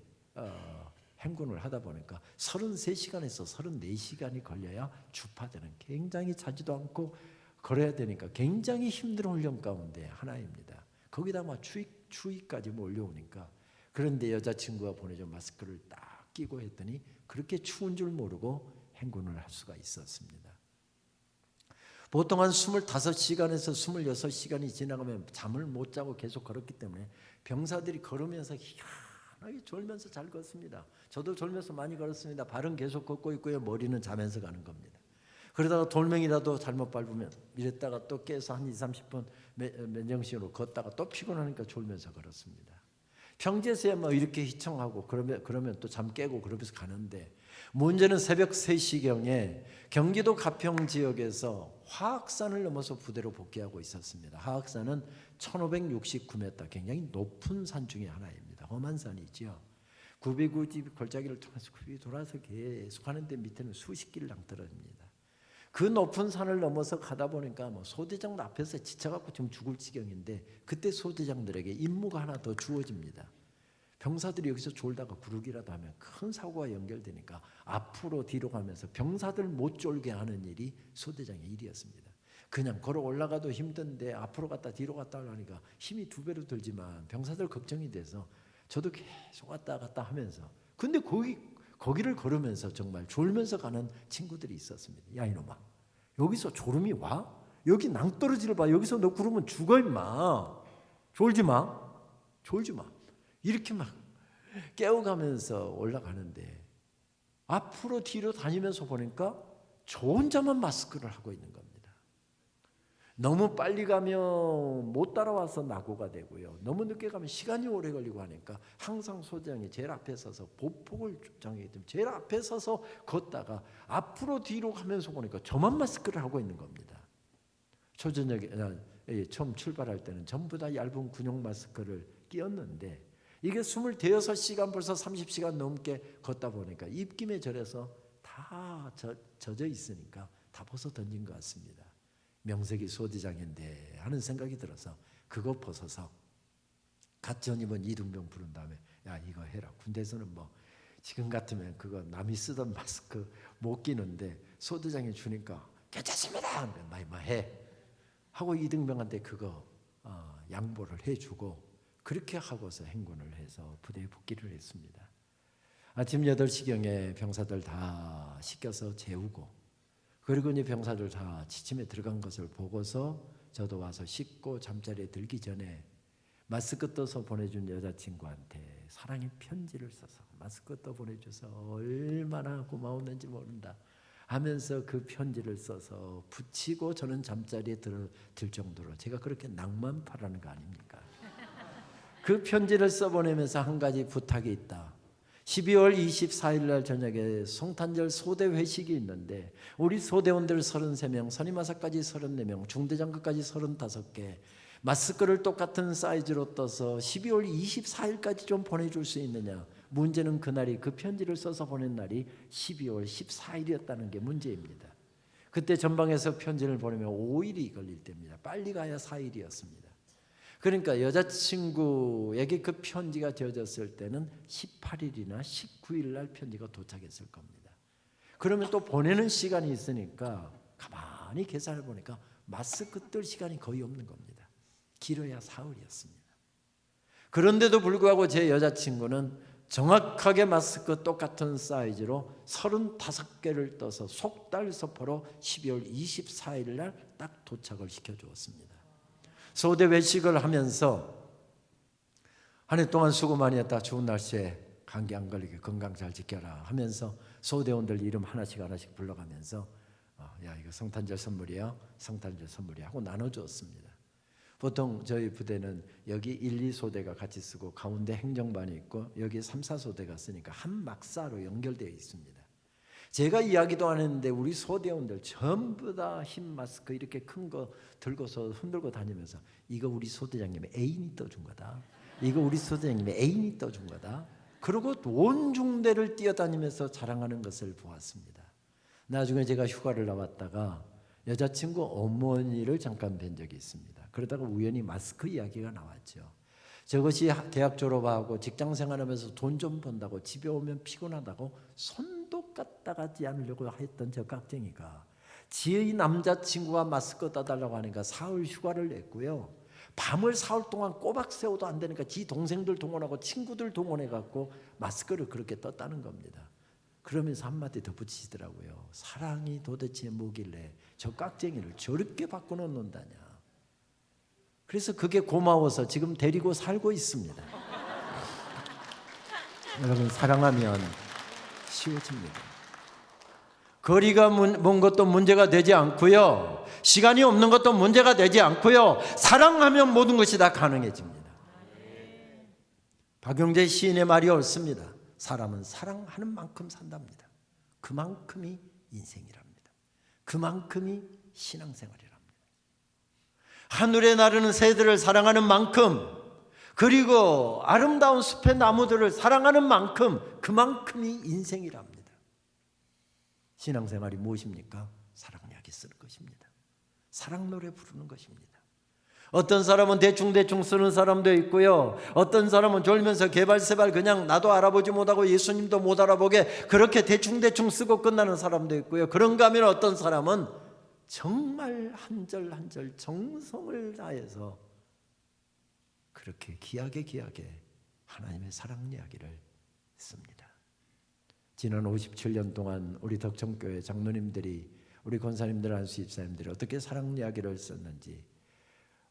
행군을 하다 보니까 33시간에서 34시간이 걸려야 주파되는, 굉장히 자지도 않고 걸어야 되니까 굉장히 힘든 훈련 가운데 하나입니다. 거기다 막 추위까지 몰려오니까. 그런데 여자친구가 보내준 마스크를 딱 끼고 했더니 그렇게 추운 줄 모르고 행군을 할 수가 있었습니다. 보통 한 25시간에서 26시간이 지나가면 잠을 못 자고 계속 걸었기 때문에 병사들이 걸으면서 희한하게 졸면서 잘 걷습니다. 저도 졸면서 많이 걸었습니다. 발은 계속 걷고 있고요. 머리는 자면서 가는 겁니다. 그러다가 돌멩이라도 잘못 밟으면 이랬다가 또 깨서 한 20-30분 맨정신으로 걷다가 또 피곤하니까 졸면서 걸었습니다. 평지에서야 뭐 이렇게 휘청하고 그러면 또 잠 깨고 그러면서 가는데, 문제는 새벽 3시경에 경기도 가평 지역에서 화학산을 넘어서 부대로 복귀하고 있었습니다. 화학산은 1569m, 굉장히 높은 산 중에 하나입니다. 험한 산이죠. 구비구지 골짜기를 통해서 굽이 돌아서 계속 하는데 밑에는 수십 길랑 떨어집니다. 그 높은 산을 넘어서 가다 보니까 뭐 소대장 앞에서 지쳐갖고 지금 죽을 지경인데, 그때 소대장들에게 임무가 하나 더 주어집니다. 병사들이 여기서 졸다가 구르기라도 하면 큰 사고가 연결되니까 앞으로 뒤로 가면서 병사들 못 졸게 하는 일이 소대장의 일이었습니다. 그냥 걸어 올라가도 힘든데 앞으로 갔다 뒤로 갔다 하려니까 힘이 2배로 들지만 병사들 걱정이 돼서 저도 계속 왔다 갔다 하면서, 근데 거기를 걸으면서 정말 졸면서 가는 친구들이 있었습니다. 야 이놈아, 여기서 졸음이 와? 여기 낭떠러지를 봐. 여기서 너 구르면 죽어 임마. 졸지 마. 이렇게 막 깨워가면서 올라가는데, 앞으로 뒤로 다니면서 보니까 저 혼자만 마스크를 하고 있는 겁니다. 너무 빨리 가면 못 따라와서 낙오가 되고요, 너무 늦게 가면 시간이 오래 걸리고 하니까 항상 소대장이 제일 앞에 서서 보폭을 정하기 때문에 제일 앞에 서서 걷다가 앞으로 뒤로 가면서 보니까 저만 마스크를 하고 있는 겁니다. 초저녁에 처음 출발할 때는 전부 다 얇은 군용 마스크를 끼웠는데, 이게 26시간 벌써 30시간 넘게 걷다 보니까 입김에 절해서 다 젖어 있으니까 다 벗어 던진 것 같습니다. 명색이 소대장인데 하는 생각이 들어서 그거 벗어서 갓 전입은 이등병 부른 다음에 야 이거 해라. 군대에서는 뭐 지금 같으면 그거 남이 쓰던 마스크 못 끼는데 소대장이 주니까 괜찮습니다. 뭐 해 하고 이등병한테 그거 양보를 해주고, 그렇게 하고서 행군을 해서 부대에 복귀를 했습니다. 아침 8시경에 병사들 다 씻겨서 재우고, 그리고 이제 병사들 다 지침에 들어간 것을 보고서 저도 와서 씻고 잠자리에 들기 전에 마스크 떠서 보내준 여자친구한테 사랑의 편지를 써서 마스크 떠 보내줘서 얼마나 고마웠는지 모른다 하면서 그 편지를 써서 붙이고 저는 잠자리에 들 정도로 제가 그렇게 낭만파라는 거 아닙니까? 그 편지를 써보내면서 한 가지 부탁이 있다. 12월 24일 날 저녁에 성탄절 소대 회식이 있는데 우리 소대원들 33명, 선임하사까지 34명, 중대장급까지 35개 마스크를 똑같은 사이즈로 떠서 12월 24일까지 좀 보내줄 수 있느냐. 문제는 그날이, 그 편지를 써서 보낸 날이 12월 14일이었다는 게 문제입니다. 그때 전방에서 편지를 보내면 5일이 걸릴 때입니다. 빨리 가야 4일이었습니다. 그러니까 여자친구에게 그 편지가 되어졌을 때는 18일이나 19일 날 편지가 도착했을 겁니다. 그러면 또 보내는 시간이 있으니까 가만히 계산을 보니까 마스크 뜰 시간이 거의 없는 겁니다. 길어야 사흘이었습니다. 그런데도 불구하고 제 여자친구는 정확하게 마스크 똑같은 사이즈로 35개를 떠서 속달 서포로 12월 24일 날 딱 도착을 시켜주었습니다. 소대 외식을 하면서 한 해 동안 수고 많이 했다. 추운 날씨에 감기 안 걸리게 건강 잘 지켜라 하면서 소대원들 이름 하나씩 불러가면서 야 이거 성탄절 선물이야, 성탄절 선물이야 하고 나눠주었습니다. 보통 저희 부대는 여기 1, 2소대가 같이 쓰고 가운데 행정반이 있고 여기 3, 4소대가 쓰니까 한 막사로 연결되어 있습니다. 제가 이야기도 안 했는데 우리 소대원들 전부 다 흰 마스크 이렇게 큰 거 들고서 흔들고 다니면서 이거 우리 소대장님의 애인이 떠준 거다. 이거 우리 소대장님의 애인이 떠준 거다. 그리고 온 중대를 뛰어다니면서 자랑하는 것을 보았습니다. 나중에 제가 휴가를 나왔다가 여자친구 어머니를 잠깐 뵌 적이 있습니다. 그러다가 우연히 마스크 이야기가 나왔죠. 저것이 대학 졸업하고 직장 생활하면서 돈 좀 번다고 집에 오면 피곤하다고 손도 갖다 가지 않으려고 했던 저 깍쟁이가 지의 남자친구가 마스크 떠달라고 하니까 사흘 휴가를 냈고요. 밤을 사흘 동안 꼬박 세워도 안 되니까 지 동생들 동원하고 친구들 동원해갖고 마스크를 그렇게 떴다는 겁니다. 그러면서 한마디 더 붙이시더라고요. 사랑이 도대체 뭐길래 저 깍쟁이를 저렇게 바꿔놓는다냐. 그래서 그게 고마워서 지금 데리고 살고 있습니다. 여러분, 사랑하면 쉬워집니다. 거리가 먼 것도 문제가 되지 않고요, 시간이 없는 것도 문제가 되지 않고요, 사랑하면 모든 것이 다 가능해집니다. 박용재 시인의 말이 옳습니다. 사람은 사랑하는 만큼 산답니다. 그만큼이 인생이랍니다. 그만큼이 신앙생활이랍니다. 하늘에 나르는 새들을 사랑하는 만큼, 그리고 아름다운 숲의 나무들을 사랑하는 만큼, 그만큼이 인생이랍니다. 신앙생활이 무엇입니까? 사랑 이야기 쓰는 것입니다. 사랑 노래 부르는 것입니다. 어떤 사람은 대충 쓰는 사람도 있고요, 어떤 사람은 졸면서 개발세발 그냥 나도 알아보지 못하고 예수님도 못 알아보게 그렇게 대충 쓰고 끝나는 사람도 있고요, 그런가 하면 어떤 사람은 정말 한 절 한 절 정성을 다해서 그렇게 귀하게 하나님의 사랑 이야기를 씁니다. 지난 57년 동안 우리 덕천교회 장로님들이, 우리 권사님들, 안수 집사님들이 어떻게 사랑 이야기를 썼는지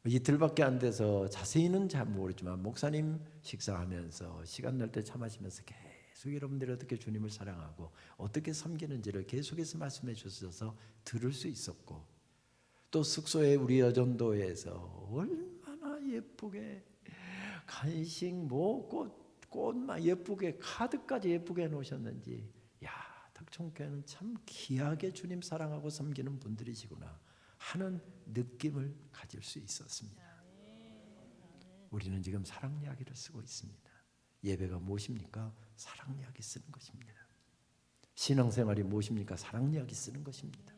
이틀밖에 안 돼서 자세히는 잘 모르지만, 목사님 식사하면서 시간 날 때 차 마시면서 계속 여러분들이 어떻게 주님을 사랑하고 어떻게 섬기는지를 계속해서 말씀해 주셔서 들을 수 있었고, 또 숙소에 우리 여전도에서 얼마나 예쁘게 간식 꽃만 예쁘게 카드까지 예쁘게 해놓으셨는지, 야, 덕천교회는 참 귀하게 주님 사랑하고 섬기는 분들이시구나 하는 느낌을 가질 수 있었습니다. 우리는 지금 사랑 이야기를 쓰고 있습니다. 예배가 무엇입니까? 사랑 이야기 쓰는 것입니다. 신앙생활이 무엇입니까? 사랑 이야기 쓰는 것입니다.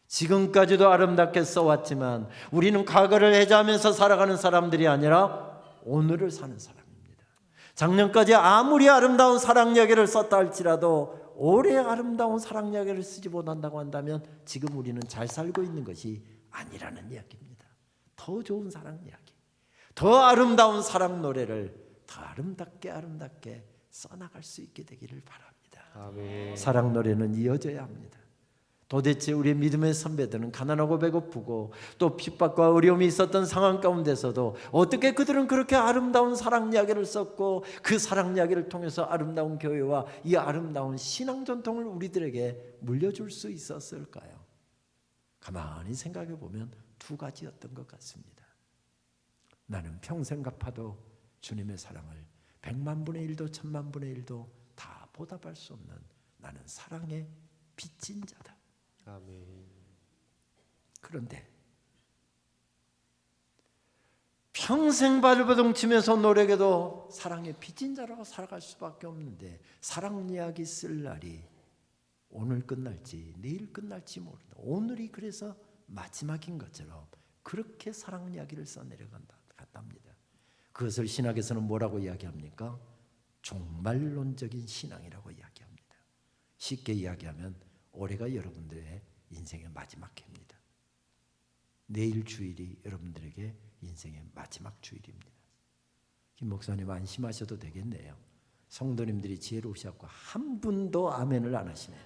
지금까지도 아름답게 써왔지만 우리는 과거를 해자하면서 살아가는 사람들이 아니라 오늘을 사는 사람입니다. 작년까지 아무리 아름다운 사랑 이야기를 썼다 할지라도 올해 아름다운 사랑 이야기를 쓰지 못한다고 한다면 지금 우리는 잘 살고 있는 것이 아니라는 이야기입니다. 더 좋은 사랑 이야기, 더 아름다운 사랑 노래를 더 아름답게 써나갈 수 있게 되기를 바랍니다. 아멘. 사랑 노래는 이어져야 합니다. 도대체 우리 믿음의 선배들은 가난하고 배고프고 또 핍박과 어려움이 있었던 상황 가운데서도 어떻게 그들은 그렇게 아름다운 사랑 이야기를 썼고, 그 사랑 이야기를 통해서 아름다운 교회와 이 아름다운 신앙 전통을 우리들에게 물려줄 수 있었을까요? 가만히 생각해 보면 두 가지였던 것 같습니다. 나는 평생 갚아도 주님의 사랑을 100만 분의 1도 1000만 분의 1도 다 보답할 수 없는, 나는 사랑의 빚진 자다. 아멘. 그런데 평생 발버둥 치면서 노력해도 사랑의 빚진 자라고 살아갈 수밖에 없는데, 사랑 이야기 쓸 날이 오늘 끝날지 내일 끝날지 모른다. 오늘이 그래서 마지막인 것처럼 그렇게 사랑 이야기를 써내려간답니다. 그것을 신학에서는 뭐라고 이야기합니까? 종말론적인 신앙이라고 이야기합니다. 쉽게 이야기하면 올해가 여러분들의 인생의 마지막 해입니다. 내일 주일이 여러분들에게 인생의 마지막 주일입니다. 김 목사님 안심하셔도 되겠네요. 성도님들이 지혜로우셔서 한 분도 아멘을 안 하시네요.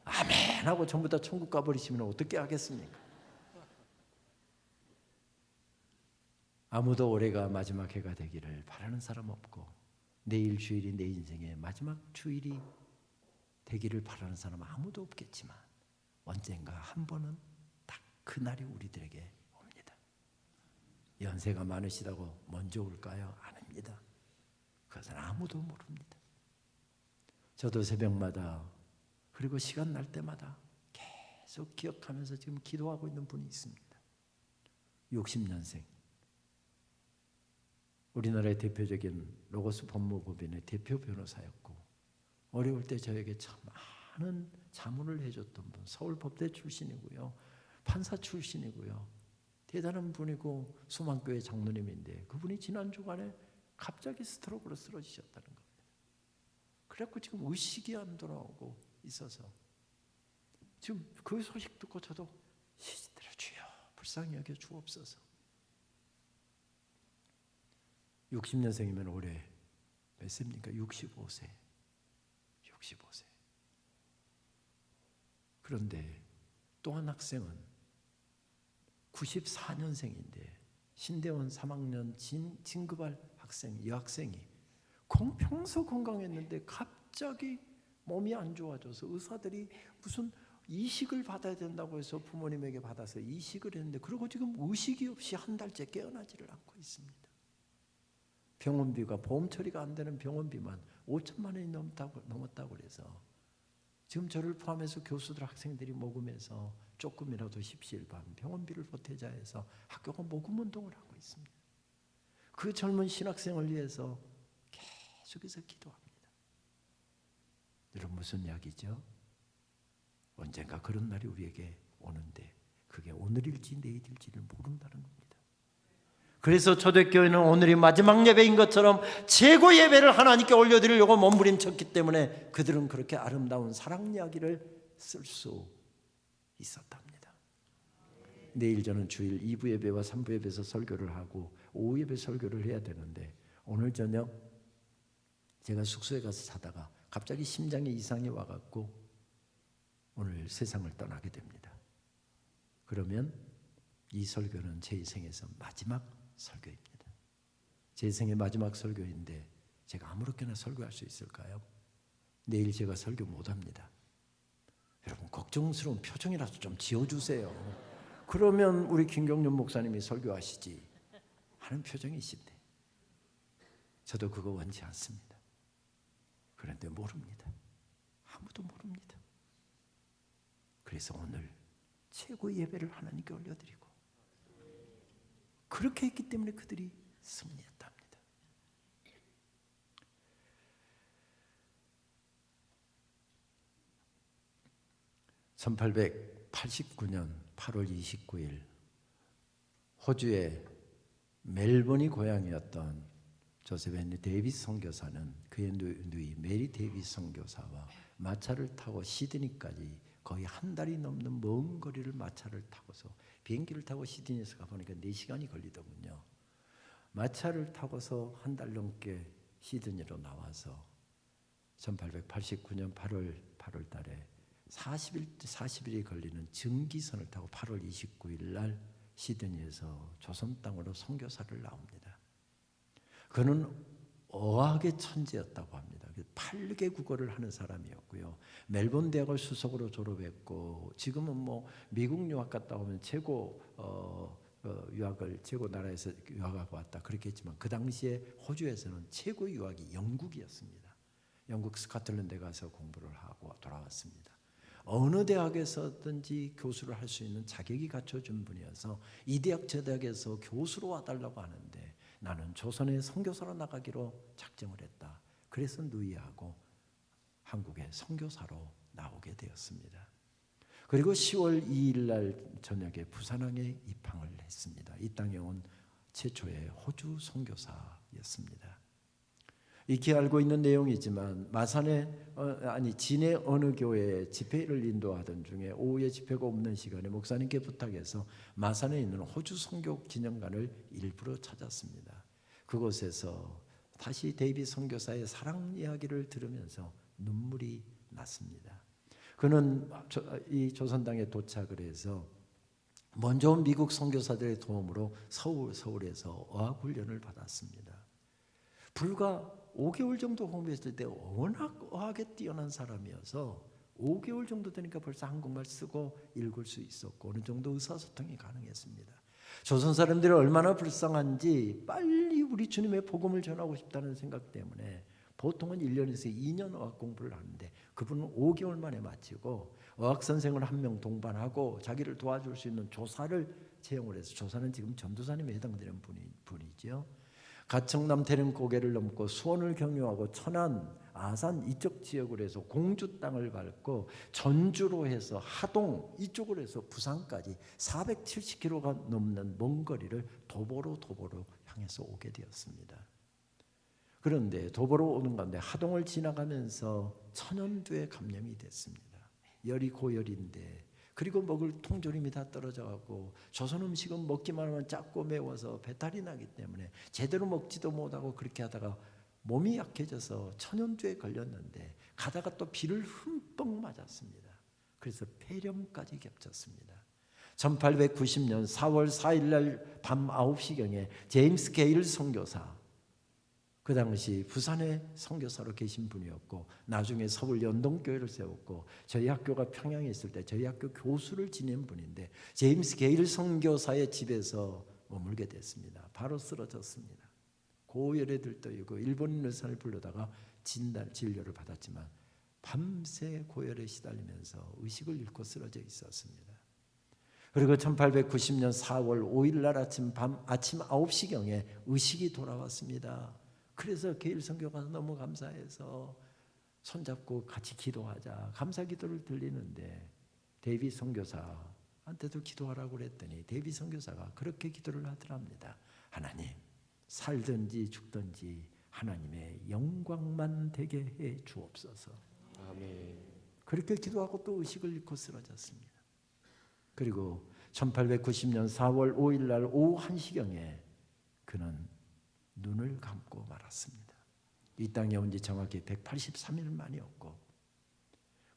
아멘 하고 전부 다 천국 가버리시면 어떻게 하겠습니까? 아무도 올해가 마지막 해가 되기를 바라는 사람 없고, 내일 주일이 내 인생의 마지막 주일이 되기를 바라는 사람은 아무도 없겠지만, 언젠가 한 번은 딱 그날이 우리들에게 옵니다. 연세가 많으시다고 먼저 올까요? 아닙니다. 그것은 아무도 모릅니다. 저도 새벽마다 그리고 시간 날 때마다 계속 기억하면서 지금 기도하고 있는 분이 있습니다. 60년생, 우리나라의 대표적인 로고스 법무법인의 대표 변호사였고, 어려울 때 저에게 참 많은 자문을 해줬던 분, 서울법대 출신이고요, 판사 출신이고요, 대단한 분이고 수만교회 장로님인데, 그분이 지난 주간에 갑자기 스트로크로 쓰러지셨다는 겁니다. 그래갖고 지금 의식이 안 돌아오고 있어서 지금 그 소식 듣고 저도 시들어 주여 불쌍히 여겨 주옵소서. 60년생이면 올해 몇 세입니까? 65세. 65세. 그런데 또 한 학생은 94년생인데 신대원 3학년 진급할 학생, 여학생이 평소 건강했는데 갑자기 몸이 안 좋아져서 의사들이 무슨 이식을 받아야 된다고 해서 부모님에게 받아서 이식을 했는데, 그리고 지금 의식이 없이 한 달째 깨어나지를 않고 있습니다. 병원비가 보험 처리가 안 되는 병원비만 5천만 원이 넘었다고 그래서 지금 저를 포함해서 교수들 학생들이 모금해서 조금이라도 십시일반 병원비를 보태자 해서 학교가 모금 운동을 하고 있습니다. 그 젊은 신학생을 위해서 계속해서 기도합니다. 여러분, 무슨 이야기죠? 언젠가 그런 날이 우리에게 오는데 그게 오늘일지 내일일지를 모른다는 겁니다. 그래서 초대교회는 오늘이 마지막 예배인 것처럼 최고 예배를 하나님께 올려드리려고 몸부림쳤기 때문에 그들은 그렇게 아름다운 사랑 이야기를 쓸 수 있었답니다. 내일 저는 주일 2부 예배와 3부 예배에서 설교를 하고 오후 예배 설교를 해야 되는데, 오늘 저녁 제가 숙소에 가서 자다가 갑자기 심장에 이상이 와갖고 오늘 세상을 떠나게 됩니다. 그러면 이 설교는 제 인생에서 마지막 설교입니다. 제 인생의 마지막 설교인데 제가 아무렇게나 설교할 수 있을까요? 내일 제가 설교 못합니다. 여러분, 걱정스러운 표정이라도 좀 지어주세요. 그러면 우리 김경륜 목사님이 설교하시지 하는 표정이신데 저도 그거 원치 않습니다. 그런데 모릅니다. 아무도 모릅니다. 그래서 오늘 최고의 예배를 하나님께 올려드리고, 그렇게 했기 때문에 그들이 승리했답니다. (1889년 8월 29일) 호주의 멜번이 고향이었던 조셉 헨리 데이비스 선교사는 그의 누이 메리 데이비스 선교사와 마차를 타고 시드니까지 거의 한 달이 넘는 먼 거리를 마차를 타고서, 비행기를 타고 시드니에서 가보니까 4시간이 걸리더군요. 마차를 타고서 한 달 넘게 시드니로 나와서 1889년 8월 달에 40일이 걸리는 증기선을 타고 8월 29일 날 시드니에서 조선 땅으로 선교사를 나옵니다. 그는 어학의 천재였다고 합니다. 8개 국어를 하는 사람이었고요. 멜번 대학을 수석으로 졸업했고, 지금은 뭐 미국 유학 갔다 오면 최고 최고 나라에서 유학하고 왔다 그렇게 했지만, 그 당시에 호주에서는 최고 유학이 영국이었습니다. 영국 스코틀랜드에 가서 공부를 하고 돌아왔습니다. 어느 대학에서든지 교수를 할 수 있는 자격이 갖춰진 분이어서 이 대학 저 대학에서 교수로 와달라고 하는데 나는 조선에 선교사로 나가기로 작정을 했다. 그래서 누이하고 한국에 선교사로 나오게 되었습니다. 그리고 10월 2일 날 저녁에 부산항에 입항을 했습니다. 이 땅에 온 최초의 호주 선교사였습니다. 익히 알고 있는 내용이지만 진해 어느 교회에 집회를 인도하던 중에 오후에 집회가 없는 시간에 목사님께 부탁해서 마산에 있는 호주 선교 기념관을 일부러 찾았습니다. 그곳에서 다시 데이비드 선교사의 사랑 이야기를 들으면서 눈물이 났습니다. 그는 이 조선 땅에 도착을 해서 먼저 온 미국 선교사들의 도움으로 서울에서 어학 훈련을 받았습니다. 불과 5개월 정도 공부했을 때 워낙 어학에 뛰어난 사람이어서 5개월 정도 되니까 벌써 한국말 쓰고 읽을 수 있었고 어느 정도 의사소통이 가능했습니다. 조선 사람들이 얼마나 불쌍한지 빨리 우리 주님의 복음을 전하고 싶다는 생각 때문에 보통은 1년에서 2년 어학 공부를 하는데 그분은 5개월 만에 마치고 어학 선생을 한 명 동반하고 자기를 도와줄 수 있는 조사를 채용을 해서, 조사는 지금 전도사님에 해당되는 분이죠. 가청남 대릉 고개를 넘고 수원을 경유하고 천안, 아산 이쪽 지역으로 해서 공주 땅을 밟고 전주로 해서 하동 이쪽으로 해서 부산까지 470km가 넘는 먼 거리를 도보로 향해서 오게 되었습니다. 그런데 도보로 오는 가운데 하동을 지나가면서 천연두에 감염이 됐습니다. 열이 고열인데 그리고 먹을 통조림이 다 떨어져 갖고 조선 음식은 먹기만 하면 작고 매워서 배탈이 나기 때문에 제대로 먹지도 못하고 그렇게 하다가 몸이 약해져서 천연두에 걸렸는데 가다가 또 비를 흠뻑 맞았습니다. 그래서 폐렴까지 겹쳤습니다. 1890년 4월 4일 날 밤 9시경에 제임스 게일 선교사, 그 당시 부산에 선교사로 계신 분이었고 나중에 서울 연동교회를 세웠고 저희 학교가 평양에 있을 때 저희 학교 교수를 지낸 분인데 제임스 게일 선교사의 집에서 머물게 됐습니다. 바로 쓰러졌습니다. 고열에 들떠있고 일본인 의사를 불러다가 진료를 받았지만 밤새 고열에 시달리면서 의식을 잃고 쓰러져 있었습니다. 그리고 1890년 4월 5일 날 아침 9시경에 의식이 돌아왔습니다. 그래서 게일 선교가 너무 감사해서 손잡고 같이 기도하자 감사 기도를 드리는데 데이비 선교사한테도 기도하라고 그랬더니 데이비 선교사가 그렇게 기도를 하더랍니다. 하나님, 살든지 죽든지 하나님의 영광만 되게 해 주옵소서. 아멘. 그렇게 기도하고 또 의식을 잃고 쓰러졌습니다. 그리고 1890년 4월 5일 날 오후 1시경에 그는 눈을 감고 말았습니다. 이 땅에 온 지 정확히 183일 만이었고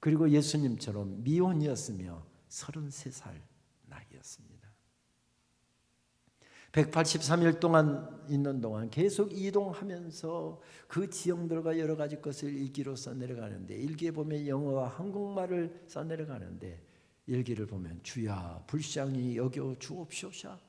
그리고 예수님처럼 미혼이었으며 33살 나이였습니다. 183일 동안 있는 동안 계속 이동하면서 그 지형들과 여러 가지 것을 일기로 써내려가는데 일기에 보면 영어와 한국말을 써내려가는데 일기를 보면 주야 불쌍히 여겨 주옵소서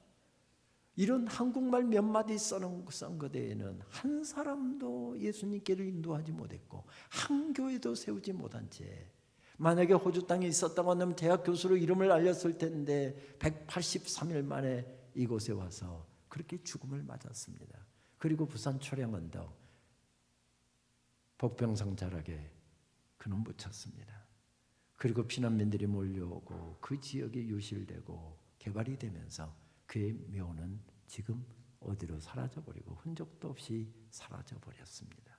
이런 한국말 몇 마디 쓴 거대에는 한 사람도 예수님께를 인도하지 못했고 한 교회도 세우지 못한 채 만약에 호주 땅에 있었다고 하면 대학 교수로 이름을 알렸을 텐데 183일 만에 이곳에 와서 그렇게 죽음을 맞았습니다. 그리고 부산 초량언덕 복병상 자락에 그는 묻혔습니다. 그리고 피난민들이 몰려오고 그 지역이 유실되고 개발이 되면서 그의 묘는 지금 어디로 사라져버리고 흔적도 없이 사라져버렸습니다.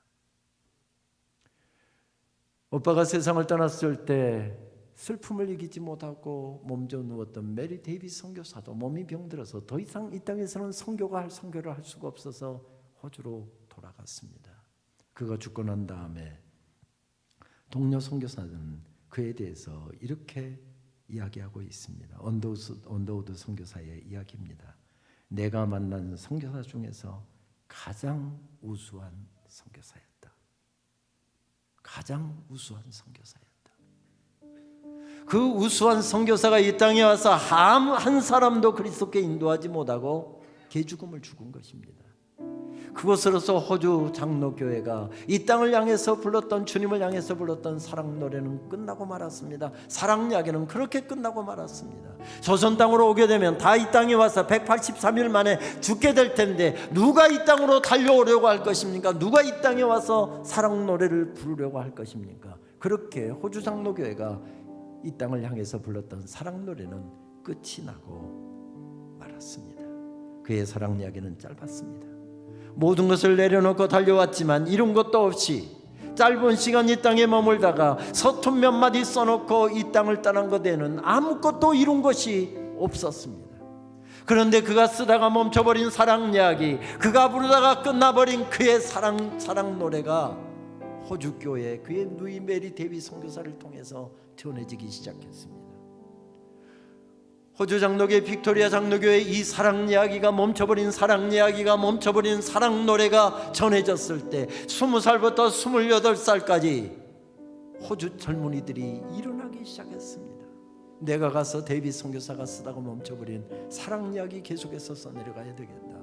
오빠가 세상을 떠났을 때 슬픔을 이기지 못하고 몸져 누웠던 메리 데이비스 선교사도 몸이 병들어서 더 이상 이 땅에서는 선교를 할 수가 없어서 호주로 돌아갔습니다. 그가 죽고 난 다음에 동료 선교사는 그에 대해서 이렇게 이야기하고 있습니다. 언더우드 선교사의 이야기입니다. 내가 만난 선교사 중에서 가장 우수한 선교사였다. 가장 우수한 선교사였다. 그 우수한 선교사가 이 땅에 와서 한 사람도 그리스도께 인도하지 못하고 개죽음을 죽은 것입니다. 그것으로서 호주 장로교회가 이 땅을 향해서 불렀던 주님을 향해서 불렀던 사랑 노래는 끝나고 말았습니다. 사랑 이야기는 그렇게 끝나고 말았습니다. 조선 땅으로 오게 되면 다 이 땅에 와서 183일 만에 죽게 될 텐데 누가 이 땅으로 달려오려고 할 것입니까? 누가 이 땅에 와서 사랑 노래를 부르려고 할 것입니까? 그렇게 호주 장로교회가 이 땅을 향해서 불렀던 사랑 노래는 끝이 나고 말았습니다. 그의 사랑 이야기는 짧았습니다. 모든 것을 내려놓고 달려왔지만 이룬 것도 없이 짧은 시간 이 땅에 머물다가 서툰 몇 마디 써놓고 이 땅을 떠난 것에는 아무것도 이룬 것이 없었습니다. 그런데 그가 쓰다가 멈춰버린 사랑 이야기, 그가 부르다가 끝나버린 그의 사랑 노래가 호주교회 그의 누이 메리 데이비 선교사를 통해서 전해지기 시작했습니다. 호주 장로교회 빅토리아 장로교회 이 사랑 이야기가 멈춰버린 사랑 노래가 전해졌을 때 20살부터 28살까지 호주 젊은이들이 일어나기 시작했습니다. 내가 가서 데이비 선교사가 쓰다가 멈춰버린 사랑 이야기 계속해서 써내려가야 되겠다.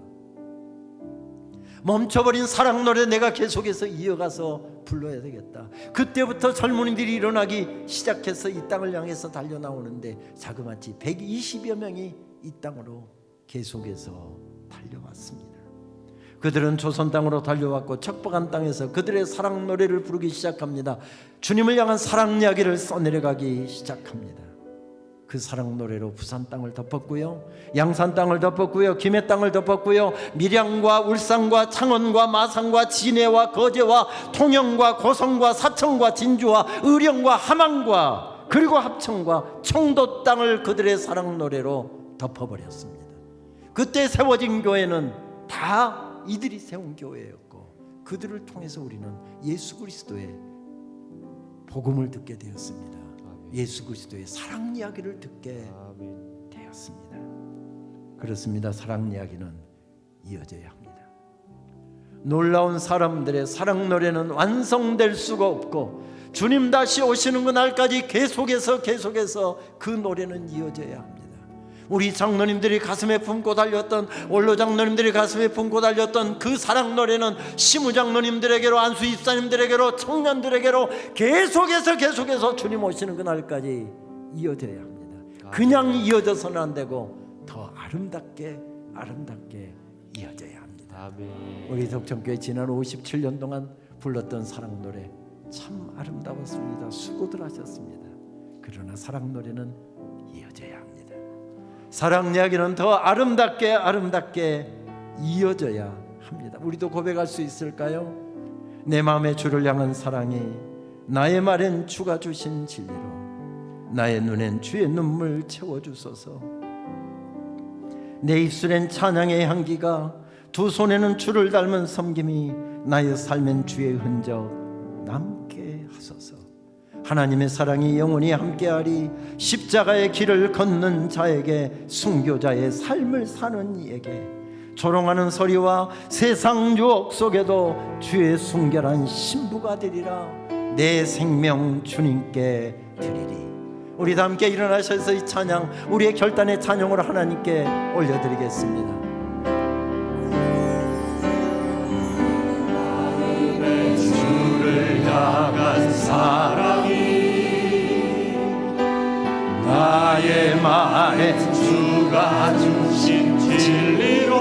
멈춰버린 사랑 노래 내가 계속해서 이어가서 불러야 되겠다. 그때부터 젊은이들이 일어나기 시작해서 이 땅을 향해서 달려나오는데 자그마치 120여 명이 이 땅으로 계속해서 달려왔습니다. 그들은 조선 땅으로 달려왔고 척박한 땅에서 그들의 사랑 노래를 부르기 시작합니다. 주님을 향한 사랑 이야기를 써내려가기 시작합니다. 그 사랑 노래로 부산 땅을 덮었고요, 양산 땅을 덮었고요, 김해 땅을 덮었고요, 밀양과 울산과 창원과 마산과 진해와 거제와 통영과 고성과 사천과 진주와 의령과 함안과 그리고 합천과 청도 땅을 그들의 사랑 노래로 덮어버렸습니다. 그때 세워진 교회는 다 이들이 세운 교회였고 그들을 통해서 우리는 예수 그리스도의 복음을 듣게 되었습니다. 예수 그리스도의 사랑 이야기를 듣게 되었습니다. 그렇습니다. 사랑 이야기는 이어져야 합니다. 놀라운 사람들의 사랑 노래는 완성될 수가 없고 주님 다시 오시는 그날까지 계속해서 그 노래는 이어져야 합니다. 우리 장로님들이 가슴에 품고 달렸던, 원로 장로님들이 가슴에 품고 달렸던 그 사랑 노래는 시무 장로님들에게로, 안수 입사님들에게로, 청년들에게로 계속해서 주님 오시는 그날까지 이어져야 합니다. 그냥 이어져서는 안 되고 더 아름답게 이어져야 합니다. 우리 덕천교회 지난 57년 동안 불렀던 사랑 노래 참 아름다웠습니다. 수고들 하셨습니다. 그러나 사랑 노래는 이어져야 합니다. 사랑 이야기는 더 아름답게 이어져야 합니다. 우리도 고백할 수 있을까요? 내 마음에 주를 향한 사랑이 나의 말엔 주가 주신 진리로, 나의 눈엔 주의 눈물 채워주소서. 내 입술엔 찬양의 향기가, 두 손에는 주를 닮은 섬김이, 나의 삶엔 주의 흔적 남게 하소서. 하나님의 사랑이 영원히 함께하리. 십자가의 길을 걷는 자에게, 순교자의 삶을 사는 이에게, 조롱하는 소리와 세상 유혹 속에도 주의 순결한 신부가 되리라. 내 생명 주님께 드리리. 우리 다 함께 일어나셔서 이 찬양, 우리의 결단의 찬양으로 하나님께 올려드리겠습니다. 마음에 주를 향한 사랑이, 나의 말에 주가 주신 진리로,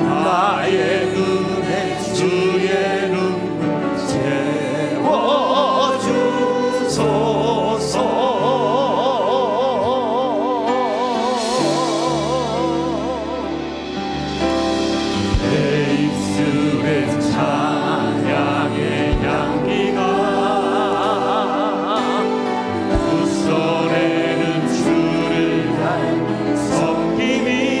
나의 눈에 주의 눈물 채워주소서. 내 입술에 찬양의 향기가, 두 손에는 주를 닮은 섬김이,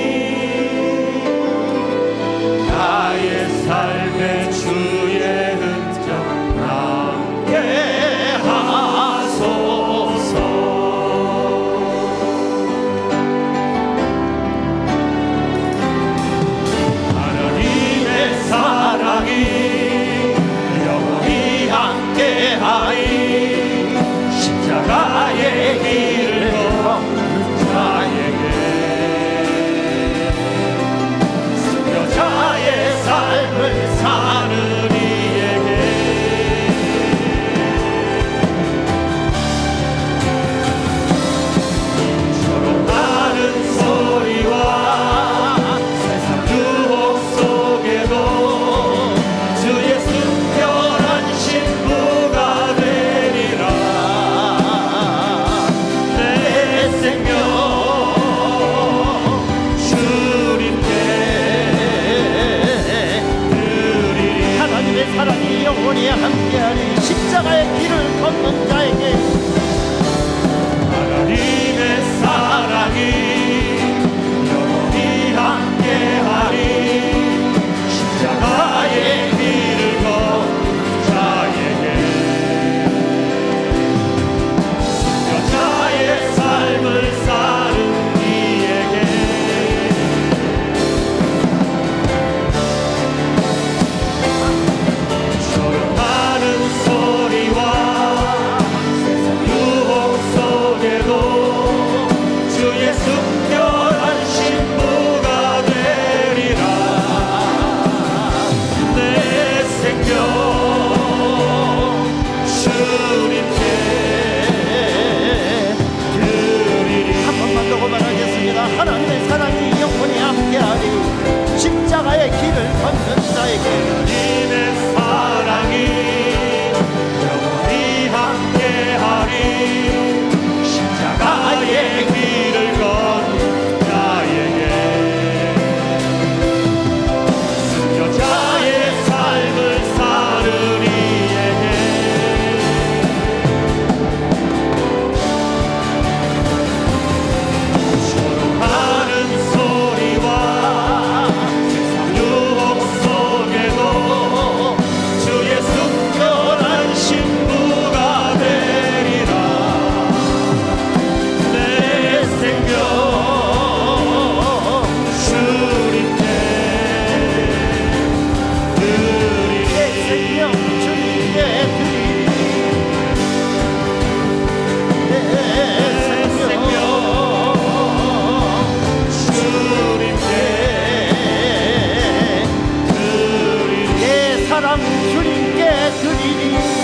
주님께 드리니